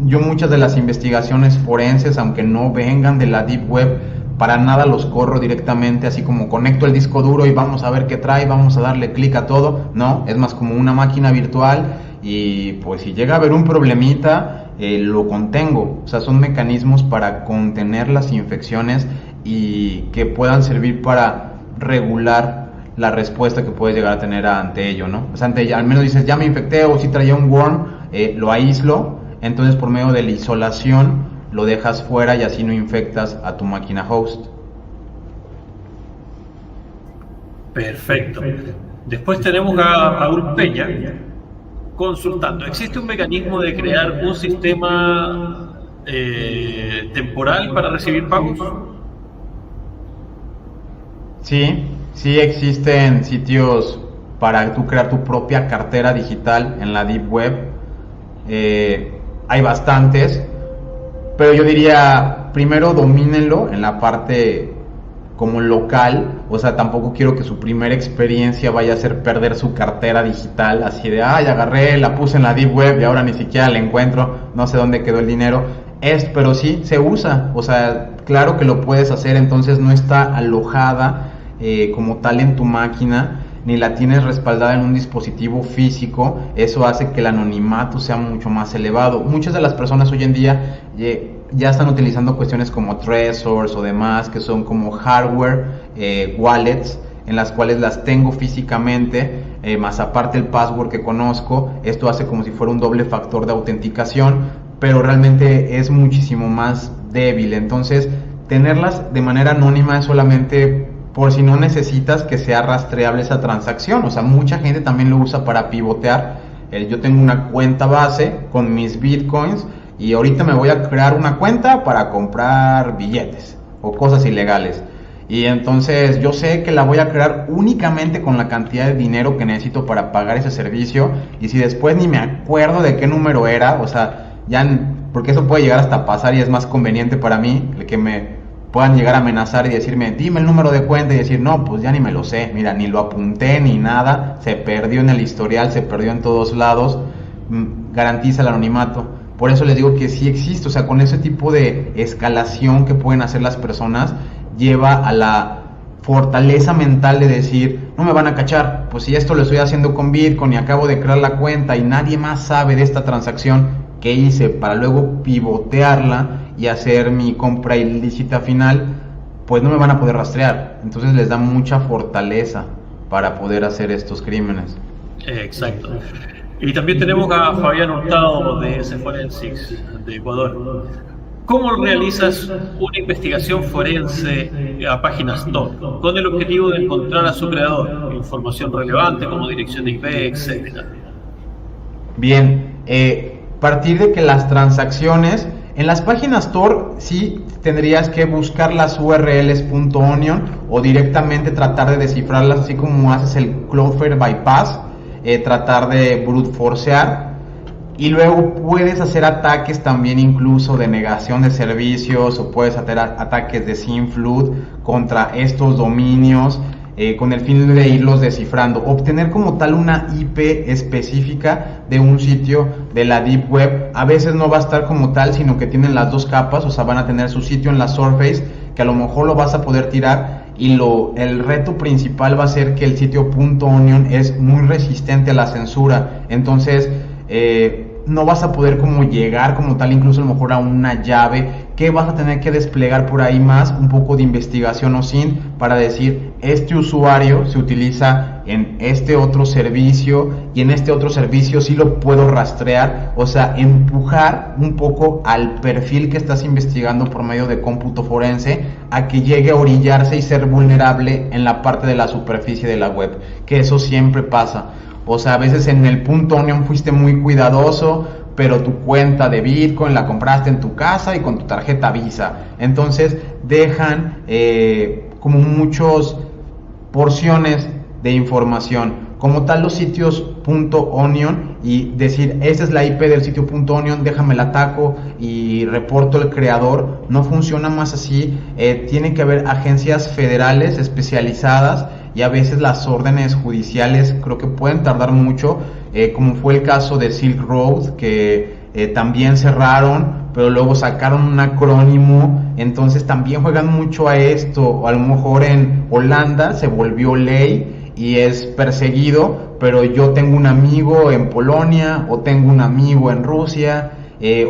yo muchas de las investigaciones forenses, aunque no vengan de la Deep Web, para nada los corro directamente, así como conecto el disco duro y vamos a ver qué trae, vamos a darle clic a todo. No, es más como una máquina virtual, y pues si llega a haber un problemita, lo contengo. O sea, son mecanismos para contener las infecciones y que puedan servir para regular la respuesta que puedes llegar a tener ante ello, ¿no? O sea, al menos dices, ya me infecté, o si traía un worm, lo aíslo. Entonces, por medio de la isolación, lo dejas fuera y así no infectas a tu máquina host. Perfecto. Después tenemos a Paul Peña consultando. ¿Existe un mecanismo de crear un sistema temporal para recibir pagos? Sí, sí existen sitios para tú crear tu propia cartera digital en la Deep Web. Hay bastantes, pero yo diría, primero domínenlo en la parte como local. O sea, tampoco quiero que su primera experiencia vaya a ser perder su cartera digital, así de, ay, agarré, la puse en la Deep Web y ahora ni siquiera la encuentro, no sé dónde quedó el dinero. Pero sí, se usa. O sea, claro que lo puedes hacer. Entonces no está alojada como tal en tu máquina, ni la tienes respaldada en un dispositivo físico. Eso hace que el anonimato sea mucho más elevado. Muchas de las personas hoy en día ya están utilizando cuestiones como Trezors o demás, que son como hardware wallets, en las cuales las tengo físicamente, más aparte el password que conozco. Esto hace como si fuera un doble factor de autenticación, pero realmente es muchísimo más débil. Entonces, tenerlas de manera anónima es solamente por si no necesitas que sea rastreable esa transacción. O sea, mucha gente también lo usa para pivotear. yo tengo una cuenta base con mis bitcoins y ahorita me voy a crear una cuenta para comprar billetes o cosas ilegales. Y entonces yo sé que la voy a crear únicamente con la cantidad de dinero que necesito para pagar ese servicio, y si después ni me acuerdo de qué número era, o sea, porque eso puede llegar hasta pasar y es más conveniente para mí el que me puedan llegar a amenazar y decirme, dime el número de cuenta, y decir, no, pues ya ni me lo sé, mira, ni lo apunté ni nada, se perdió en el historial, se perdió en todos lados, garantiza el anonimato. Por eso les digo que sí existe, o sea, con ese tipo de escalación que pueden hacer las personas, lleva a la fortaleza mental de decir, no me van a cachar, pues si esto lo estoy haciendo con Bitcoin y acabo de crear la cuenta y nadie más sabe de esta transacción que hice para luego pivotearla y hacer mi compra ilícita final, pues no me van a poder rastrear. Entonces les da mucha fortaleza para poder hacer estos crímenes. Exacto. Y también tenemos a Fabián Hurtado de Forensics de Ecuador. ¿Cómo realizas una investigación forense a páginas top con el objetivo de encontrar a su creador? Información relevante como dirección de IP, etcétera. Bien, partir de que las transacciones en las páginas Tor sí tendrías que buscar las URLs .onion o directamente tratar de descifrarlas, así como haces el Cloudflare bypass, tratar de brute forcear. Y luego puedes hacer ataques también incluso de negación de servicios, o puedes hacer ataques de SymFlood contra estos dominios, con el fin de irlos descifrando. Obtener como tal una IP específica de un sitio de la Deep Web a veces no va a estar como tal, sino que tienen las dos capas, o sea, van a tener su sitio en la Surface, que a lo mejor lo vas a poder tirar, y el reto principal va a ser que el sitio .onion es muy resistente a la censura. Entonces no vas a poder como llegar como tal, incluso a lo mejor a una llave, que vas a tener que desplegar por ahí más un poco de investigación o SYN para decir, este usuario se utiliza en este otro servicio y en este otro servicio sí lo puedo rastrear. O sea, empujar un poco al perfil que estás investigando por medio de cómputo forense a que llegue a orillarse y ser vulnerable en la parte de la superficie de la web, que eso siempre pasa. O sea, a veces en el .onion fuiste muy cuidadoso, pero tu cuenta de Bitcoin la compraste en tu casa y con tu tarjeta Visa. Entonces dejan como muchas porciones de información. Como tal, los sitios .onion y decir, esta es la IP del sitio .onion, déjame la ataco y reporto el creador, no funciona más así. Tiene que haber agencias federales especializadas, y a veces las órdenes judiciales creo que pueden tardar mucho, como fue el caso de Silk Road, que también cerraron, pero luego sacaron un acrónimo. Entonces también juegan mucho a esto, o a lo mejor en Holanda se volvió ley y es perseguido, pero yo tengo un amigo en Polonia, o tengo un amigo en Rusia,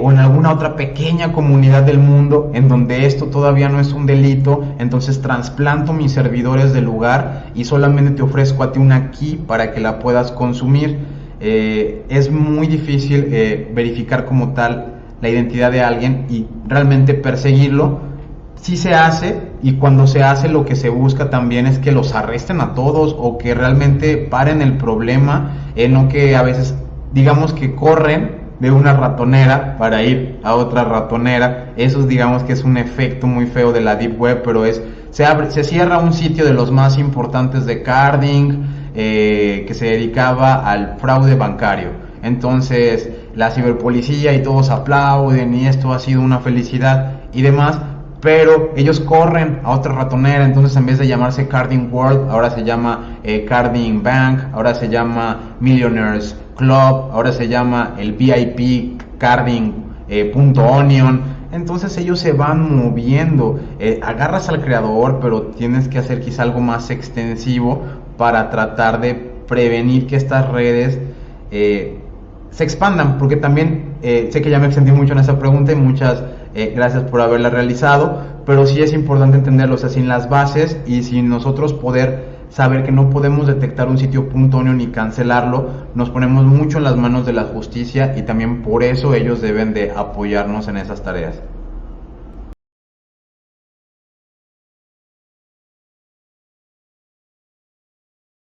o en alguna otra pequeña comunidad del mundo en donde esto todavía no es un delito. Entonces trasplanto mis servidores del lugar y solamente te ofrezco a ti una key para que la puedas consumir. Es muy difícil verificar como tal la identidad de alguien y realmente perseguirlo. Sí se hace, y cuando se hace lo que se busca también es que los arresten a todos, o que realmente paren el problema, no que a veces digamos que corren de una ratonera para ir a otra ratonera. Eso digamos que es un efecto muy feo de la Deep Web, pero se cierra un sitio de los más importantes de Carding, que se dedicaba al fraude bancario. Entonces la ciberpolicía y todos aplauden y esto ha sido una felicidad y demás, pero ellos corren a otra ratonera. Entonces en vez de llamarse Carding World, ahora se llama Carding Bank, ahora se llama Millionaires Club, ahora se llama el VIP Carding .onion. Entonces ellos se van moviendo. Agarras al creador, pero tienes que hacer quizá algo más extensivo para tratar de prevenir que estas redes se expandan, porque también sé que ya me extendí mucho en esa pregunta y muchas gracias por haberla realizado, pero sí es importante entenderlo, o sea, sin las bases y sin nosotros poder saber que no podemos detectar un sitio .onion ni cancelarlo, nos ponemos mucho en las manos de la justicia, y también por eso ellos deben de apoyarnos en esas tareas.